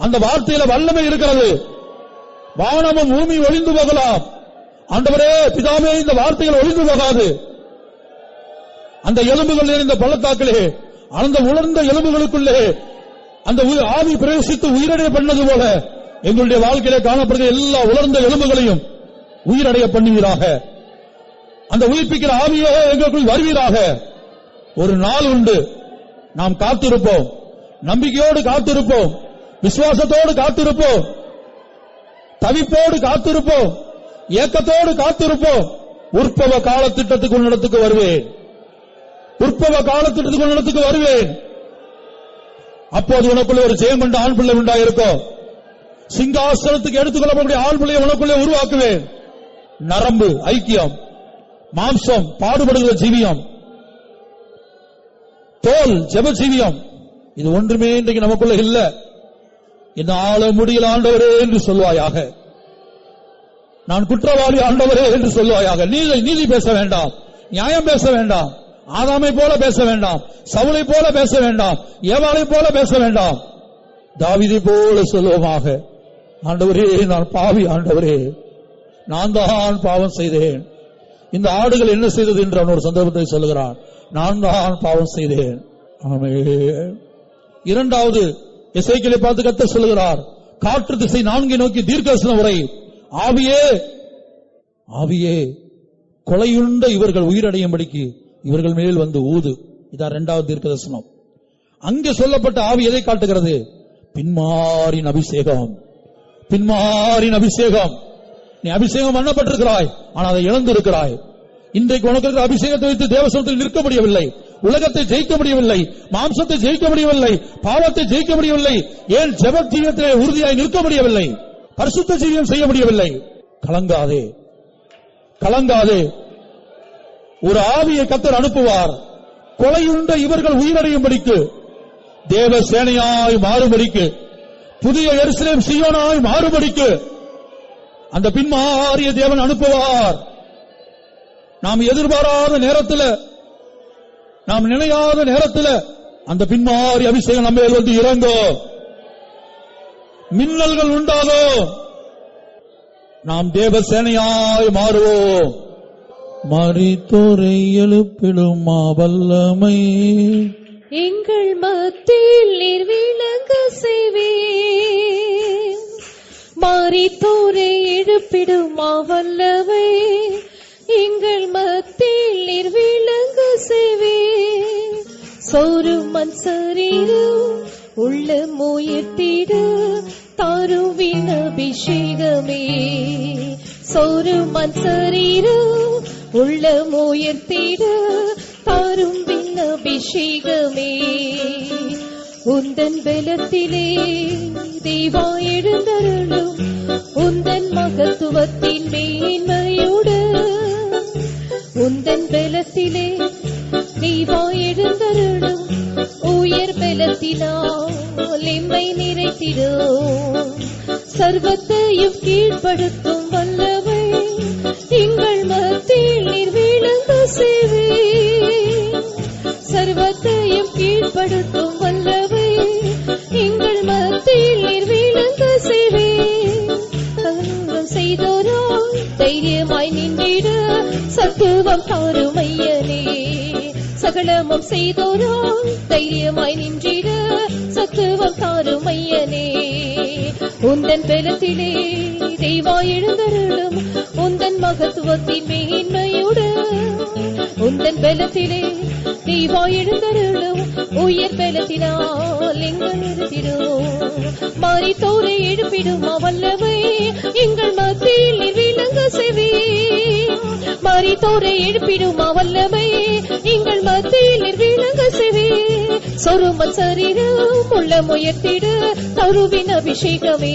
அந்த வார்த்தையில வல்லமை இருக்கிறது. வானமும் பூமி ஒளிந்து போகலாம், ஆண்டவரே பிதாவே இந்த வார்த்தைகள் ஒளிந்து போகாது. அந்த எலும்புகள் நிறைந்த பள்ளத்தாக்கிலே, அந்த உலர்ந்த எலும்புகளுக்குள்ளே அந்த ஆவி பிரவேசித்து உயிரடைய பண்ணது போல எங்களுடைய வாழ்க்கையிலே காணப்படுகிற எல்லா உலர்ந்த எலும்புகளையும் உயிரடைய பண்ணுவீராக. அந்த உயிர்ப்பிக்கிற ஆவியோ எங்களுக்குள் வருவீராக. ஒரு நாள் உண்டு, நாம் காத்திருப்போம், நம்பிக்கையோடு காத்திருப்போம், விசுவாசத்தோடு காத்திருப்போம், தவிப்போடு காத்திருப்போம், ஏக்கத்தோடு காத்திருப்போம். உற்பவ காலத்திட்டத்துக்கு உன்னிடத்துக்கு வருவேன், உற்பவ காலத்திட்டத்துக்கு உன்னிடத்துக்கு வருவேன். அப்போது உனக்குள்ள ஒரு ஜெயம் கொண்ட ஆண் பிள்ளை உண்டாயிருக்கும். சிங்காசனத்துக்கு எடுத்துக்கொள்ளக்கூடிய ஆண் பிள்ளையை உனக்குள்ளே உருவாக்குவேன். நரம்பு ஐக்கியம், மாம்சம் பாடுபடுகிற ஜீவியம், தோல் ஜெப ஜீவியம், இது ஒன்றுமே இன்றைக்கு நமக்குள்ள இல்ல. என்ன ஆள முடியல ஆண்டவரே என்று சொல்வாயாக. நான் குற்றவாளி ஆண்டவரே என்று சொல்வாயாக. நீதி பேச வேண்டாம், நியாயம் பேச வேண்டாம், ஆதாமை போல பேச வேண்டாம், சவுலை போல பேச வேண்டாம், ஏவாளை போல பேச வேண்டாம். தாவீதை போல சொல்லுவோமாக, ஆண்டவரே நான் பாவி ஆண்டவரே, நான் தான் பாவம் செய்தேன். இந்த ஆடுகள் என்ன செய்தது என்று அவன் ஒரு சந்தர்ப்பத்தை சொல்லுகிறான். நான் தான் பாவம் செய்தேன். ஆமென். இரண்டாவது எசேக்கியேலை பார்த்து கர்த்தர் சொல்லுகிறார், காற்று திசை 4 நோக்கி தீர்க்கதரிசன உரை. ஆவியே ஆவியே கொலையுண்ட இவர்கள் உயிரடையும்படிக்கு இவர்கள் மேல் வந்து ஊது. இதான் இரண்டாவது தீர்க்கதரிசனம். அங்கே சொல்லப்பட்ட ஆவி எதை காட்டுகிறது? பின்மாரின் அபிஷேகம். பின்மாரின் அபிஷேகம். நீ அபிஷேகம் பண்ணப்பட்டிருக்கிறாய், ஆனால் அதை இழந்திருக்கிறாய். இன்றைக்கு உனக்கு இருக்கிற அபிஷேகத்தை வைத்து தேவசனத்தில் நிற்க முடியவில்லை, உலகத்தை ஜெயிக்க முடியவில்லை, மாம்சத்தை ஜெயிக்க முடியவில்லை, பாவத்தை ஜெயிக்க முடியவில்லை, ஏன் ஜெப ஜீவியத்திலே உறுதியாய் நிற்க முடியவில்லை, பரிசுத்த ஜீவியம் செய்ய முடியவில்லை. கலங்காதே, கலங்காதே. ஒரு ஆவியை கர்த்தர் அனுப்புவார். கொலையுண்ட இவர்கள் உயிரடையும்படிக்கு, தேவ சேனையாய் மாறும்படிக்கு, புதிய எருசலேம் சீயோனாய் மாறும்படிக்கு அந்த பின்மாறிய தேவன் அனுப்புவார். நாம் எதிர்பாராத நேரத்தில், நாம் நினையாத நேரத்தில் அந்த பின்மாறி அபிஷேகம் நம்ம வந்து இறங்கும், மின்னல்கள் உண்டாகும், நாம் தேவ சேனையாய் மாறுவோம். மரித்தோரை எழுப்பிடும் வல்லமை எங்கள் மத்தியில் நீர் விளங்க செய்வீர். மரித்தோரை எழுப்பிடும் வல்லமை எங்கள் மத்தியில் நீர் விளங்க செய்வீர். சோறும் மண் சரீரம் உள்ள முயற்சிட தாருவின் அபிஷேகமே. சோறும் மண் சரீரம் உள்ள முயற்சிட தாருவின் அபிஷேகமே. உந்தன் பலத்திலே தேவா எழுந்தருளும், உந்தன் மகத்துவத்தின் மேன்மையோடு உந்தன் பலத்திலே தேவா எழுந்தருளும், உயர் பலத்தினால் எம்மை நிறைத்திடும். சர்வத்தையும் கீழ்ப்படுத்தும் வல்லமை எங்கள் மத்தியில் நீர் விளங்க செய்வீர். சர்வத்தையும் கீழ்ப்படுத்தும் வல்லமை எங்கள் மத்தியில் நீர் விளங்க செய்வீர். சகலம் செய்தோராய் தைரியமாய் நின்றிட சத்துவம் தாரும் ஐயனே. சகலமும் செய்தோராய் தைரியமாய் நின்றிட சத்துவம் தாரும் ஐயனே. உந்தன் பலத்திலே தெய்வா எழுந்தருளும், உந்தன் மகத்துவத்தின் மேன்மையோடு உந்தன் பலத்திலே தெய்வா எழுந்தருளும், உயர் பலத்தினால் எங்கள் நிறுத்திடும். மரித்தோரை எழுப்பிடும் வல்லமை எங்கள் மத்தியில் நீர் விளங்க செய்வீர். மரித்தோரை எழுப்பிடும் வல்லமை எங்கள் மத்தியில் நீர் விளங்க செய்வீர். சொருமன் சரீரம் உள்ள முயற்சிட தருவின் அபிஷேகமே.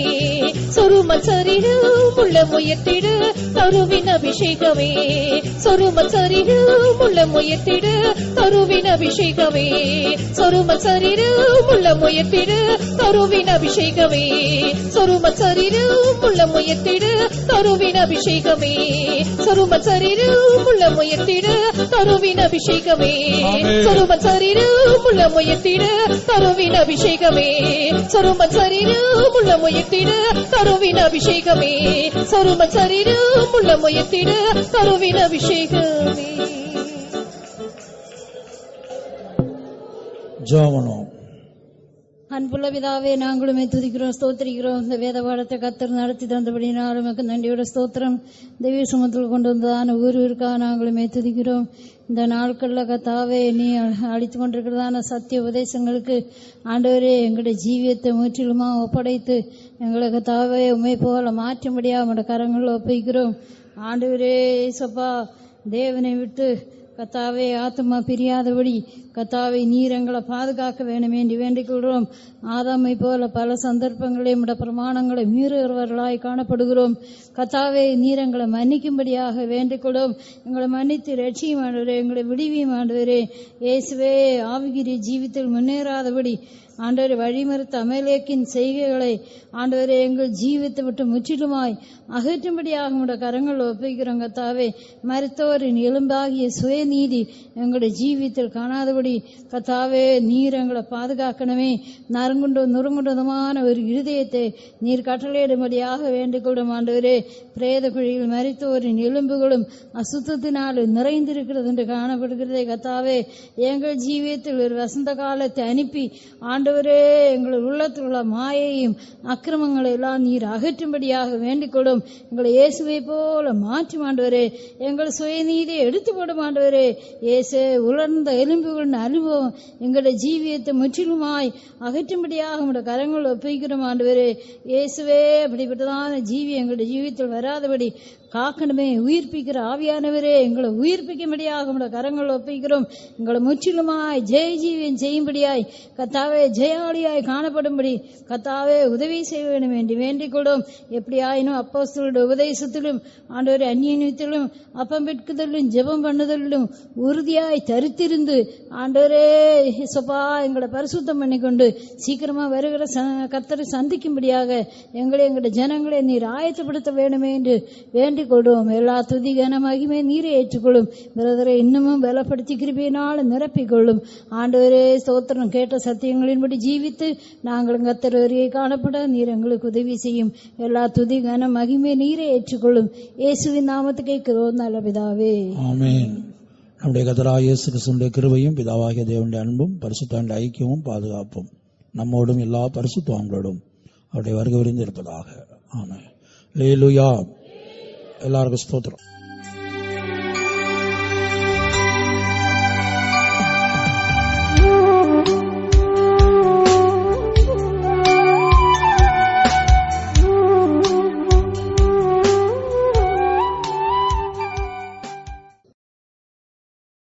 சொருமன் சரீரம் உள்ள முயற்சிட தருவின் அபிஷேகமே. சொருமன் சரீரம் உள்ள முயற்சிட தருவின் அபிஷேகமே. சொருமன் சரீரம் உள்ள முயற்சிட தருவின் அபிஷேகமே. சொருமன் சரீரம் உள்ள முயற்சிட தருவின் அபிஷேகமே. சொருமன் சரீரம் உள்ள முயற்சிட தருவின் அபிஷேகமே. சொருமன் சரீரம் உள்ள முயற்சிட தருவின் அபிஷேகமே. சொருமன் சரீரம் உள்ள முயற்சிட தருவின் அபிஷேகமே. சொருமன் சரீரம் உள்ள முயற்சிட தருவின் அபிஷேகமே. ஜெபம். அன்புள்ள பிதாவே, நாங்களுமே துதிக்கிறோம், ஸ்தோத்திரிக்கிறோம். இந்த வேத பாடத்தை கர்த்தர் நடத்தி தந்தபடினால் உமக்கு நன்றியோட ஸ்தோத்திரம். தெய்வ சுமத்தில் கொண்டு வந்ததான ஊருக்காக நாங்களுமே துதிக்கிறோம். இந்த நாட்களில் கர்த்தாவே, நீ அளித்து கொண்டிருக்கிறதான சத்திய உபதேசங்களுக்கு ஆண்டவரே எங்களுடைய ஜீவியத்தை முற்றிலுமா ஒப்படைத்து எங்களை கர்த்தாவே உண்மை போல மாற்றும்படியாக உங்களுடைய கரங்களில் ஒப்பிக்கிறோம். ஆண்டவரே இயேசப்பா, தேவனை விட்டு கர்த்தாவே ஆத்மா பிரியாதபடி கர்த்தாவை நீர் எங்களை பாதுகாக்க வேண்டும் என்று வேண்டிக் கொள்கிறோம். ஆதாமை போல பல சந்தர்ப்பங்களையும் பிரமாணங்களை மீறுகிறவர்களாய் காணப்படுகிறோம். கர்த்தாவே, நீர் எங்களை மன்னிக்கும்படியாக வேண்டிக் கொள்ளும். எங்களை மன்னித்து ரட்சியும் ஆண்டவரே, எங்களை விடுவியும் ஆண்டவரே. இயேசுவே, ஆவிக்குரிய ஜீவித்தில் முன்னேறாதபடி ஆண்டவரை வழிமறுத்த அமலேக்கின் செய்கைகளை ஆண்டவரை எங்கள் ஜீவித்தை விட்டு முற்றிலுமாய் அகற்றும்படியாக உங்களுடைய கரங்கள் ஒப்புகிறோம் கத்தாவே. மருத்துவரின் எலும்பாகிய சுயநீதி எங்களுடைய ஜீவித்தில் காணாதபடி கத்தாவே நீர் எங்களை பாதுகாக்கணுமே. நறுங்குண்டதுமான ஒரு இருதயத்தை நீர் கட்டளையிடும்படியாக வேண்டிக் கொள்ளும் ஆண்டவரே. பிரேத குழியில் மரித்தோரின் எலும்புகளும் அசுத்தத்தினால் நிறைந்திருக்கிறது என்று காணப்படுகிறதே கத்தாவே. எங்கள் ஜீவியத்தில் ஒரு வசந்த காலத்தை அனுப்பி ஆண்டவரே எங்கள் உள்ளத்தில் உள்ள மாயையும் அக்கிரமங்களை எல்லாம் நீர் அகற்றும்படியாக வேண்டிக் கொள்ளும். எங்களை இயேசுவை போல மாற்றும் ஆண்டவரே. எங்கள் சுயநீதியை எடுத்து போடும் ஆண்டவரே. இயேசு உலர்ந்த எலும்புகளின் அனுபவம் எங்களுடைய ஜீவியத்தை முற்றிலுமாய் அகற்றும்படியாக உங்களுடைய கரங்கள் ஒப்புகிறோம் ஆண்டவரே. இயேசுவே அப்படிப்பட்டதான ஜீவி எங்களுடைய ஜீவியத்தில் வராதபடி காக்கணுமே. உயிர்ப்பிக்கிற ஆவியானவரே எங்களை உயிர்ப்பிக்கும்படியாக உங்களுடைய கரங்கள் ஒப்புகிறோம். எங்களை முற்றிலுமாய் ஜெய ஜீவியம் செய்யும்படியாய் கத்தாவே ஜெயாளியாய் காணப்படும்படி கத்தாவே உதவி செய்ய வேண்டும் என்று வேண்டிக் கொள்ளும். எப்படியாயினும் அப்போஸ்தலருடைய உபதேசத்திலும் ஆண்டவரே அந்நியத்திலும் அப்பம் பெட்குதலும் ஜெபம் பண்ணுதலும் உறுதியாய் தரித்திருந்து ஆண்டவரே சொப்பா எங்களை பரிசுத்தம் பண்ணிக்கொண்டு சீக்கிரமா வருகிற கர்த்தரை சந்திக்கும்படியாக எங்களுடைய ஜனங்களை நீர் ஆயத்தப்படுத்த வேண்டுமே என்று வேண்டிக் கொள்வோம். எல்லா துதி கன மகிமை நீரை ஏற்றுக்கொள்ளும். பிரதரை இன்னமும் பலப்படுத்தி கிருபையினால் நிரப்பிக்கொள்ளும் ஆண்டவரே. ஸ்தோத்திரம். கேட்ட சத்தியங்களின்படி ஜீவித்து நாங்கள் கர்த்தர் வருகை காணப்பட நீர் எங்களுக்கு உதவி செய்யும். எல்லா துதி கன மகிமை நீரை ஏற்றுக்கொள்ளும். இயேசுவின் நாமத்துக்கு கேட்கிறோம் நல்ல பிதாவே. ஆமென். நம்முடைய கர்த்தராகிய இயேசு கிறிஸ்துவின் கிருபையும் பிதாவாகிய தேவனுடைய அன்பும் பரிசுத்த ஐக்கியமும் பாதுகாப்பும் நம்மோடும் எல்லா பரிசுத்தவான்களோடும் அவருடைய வருகை விரிந்து இருப்பதாக. ஆமென். அல்லேலூயா. எல்லாருக்கும் ஸ்தோத்திரம்.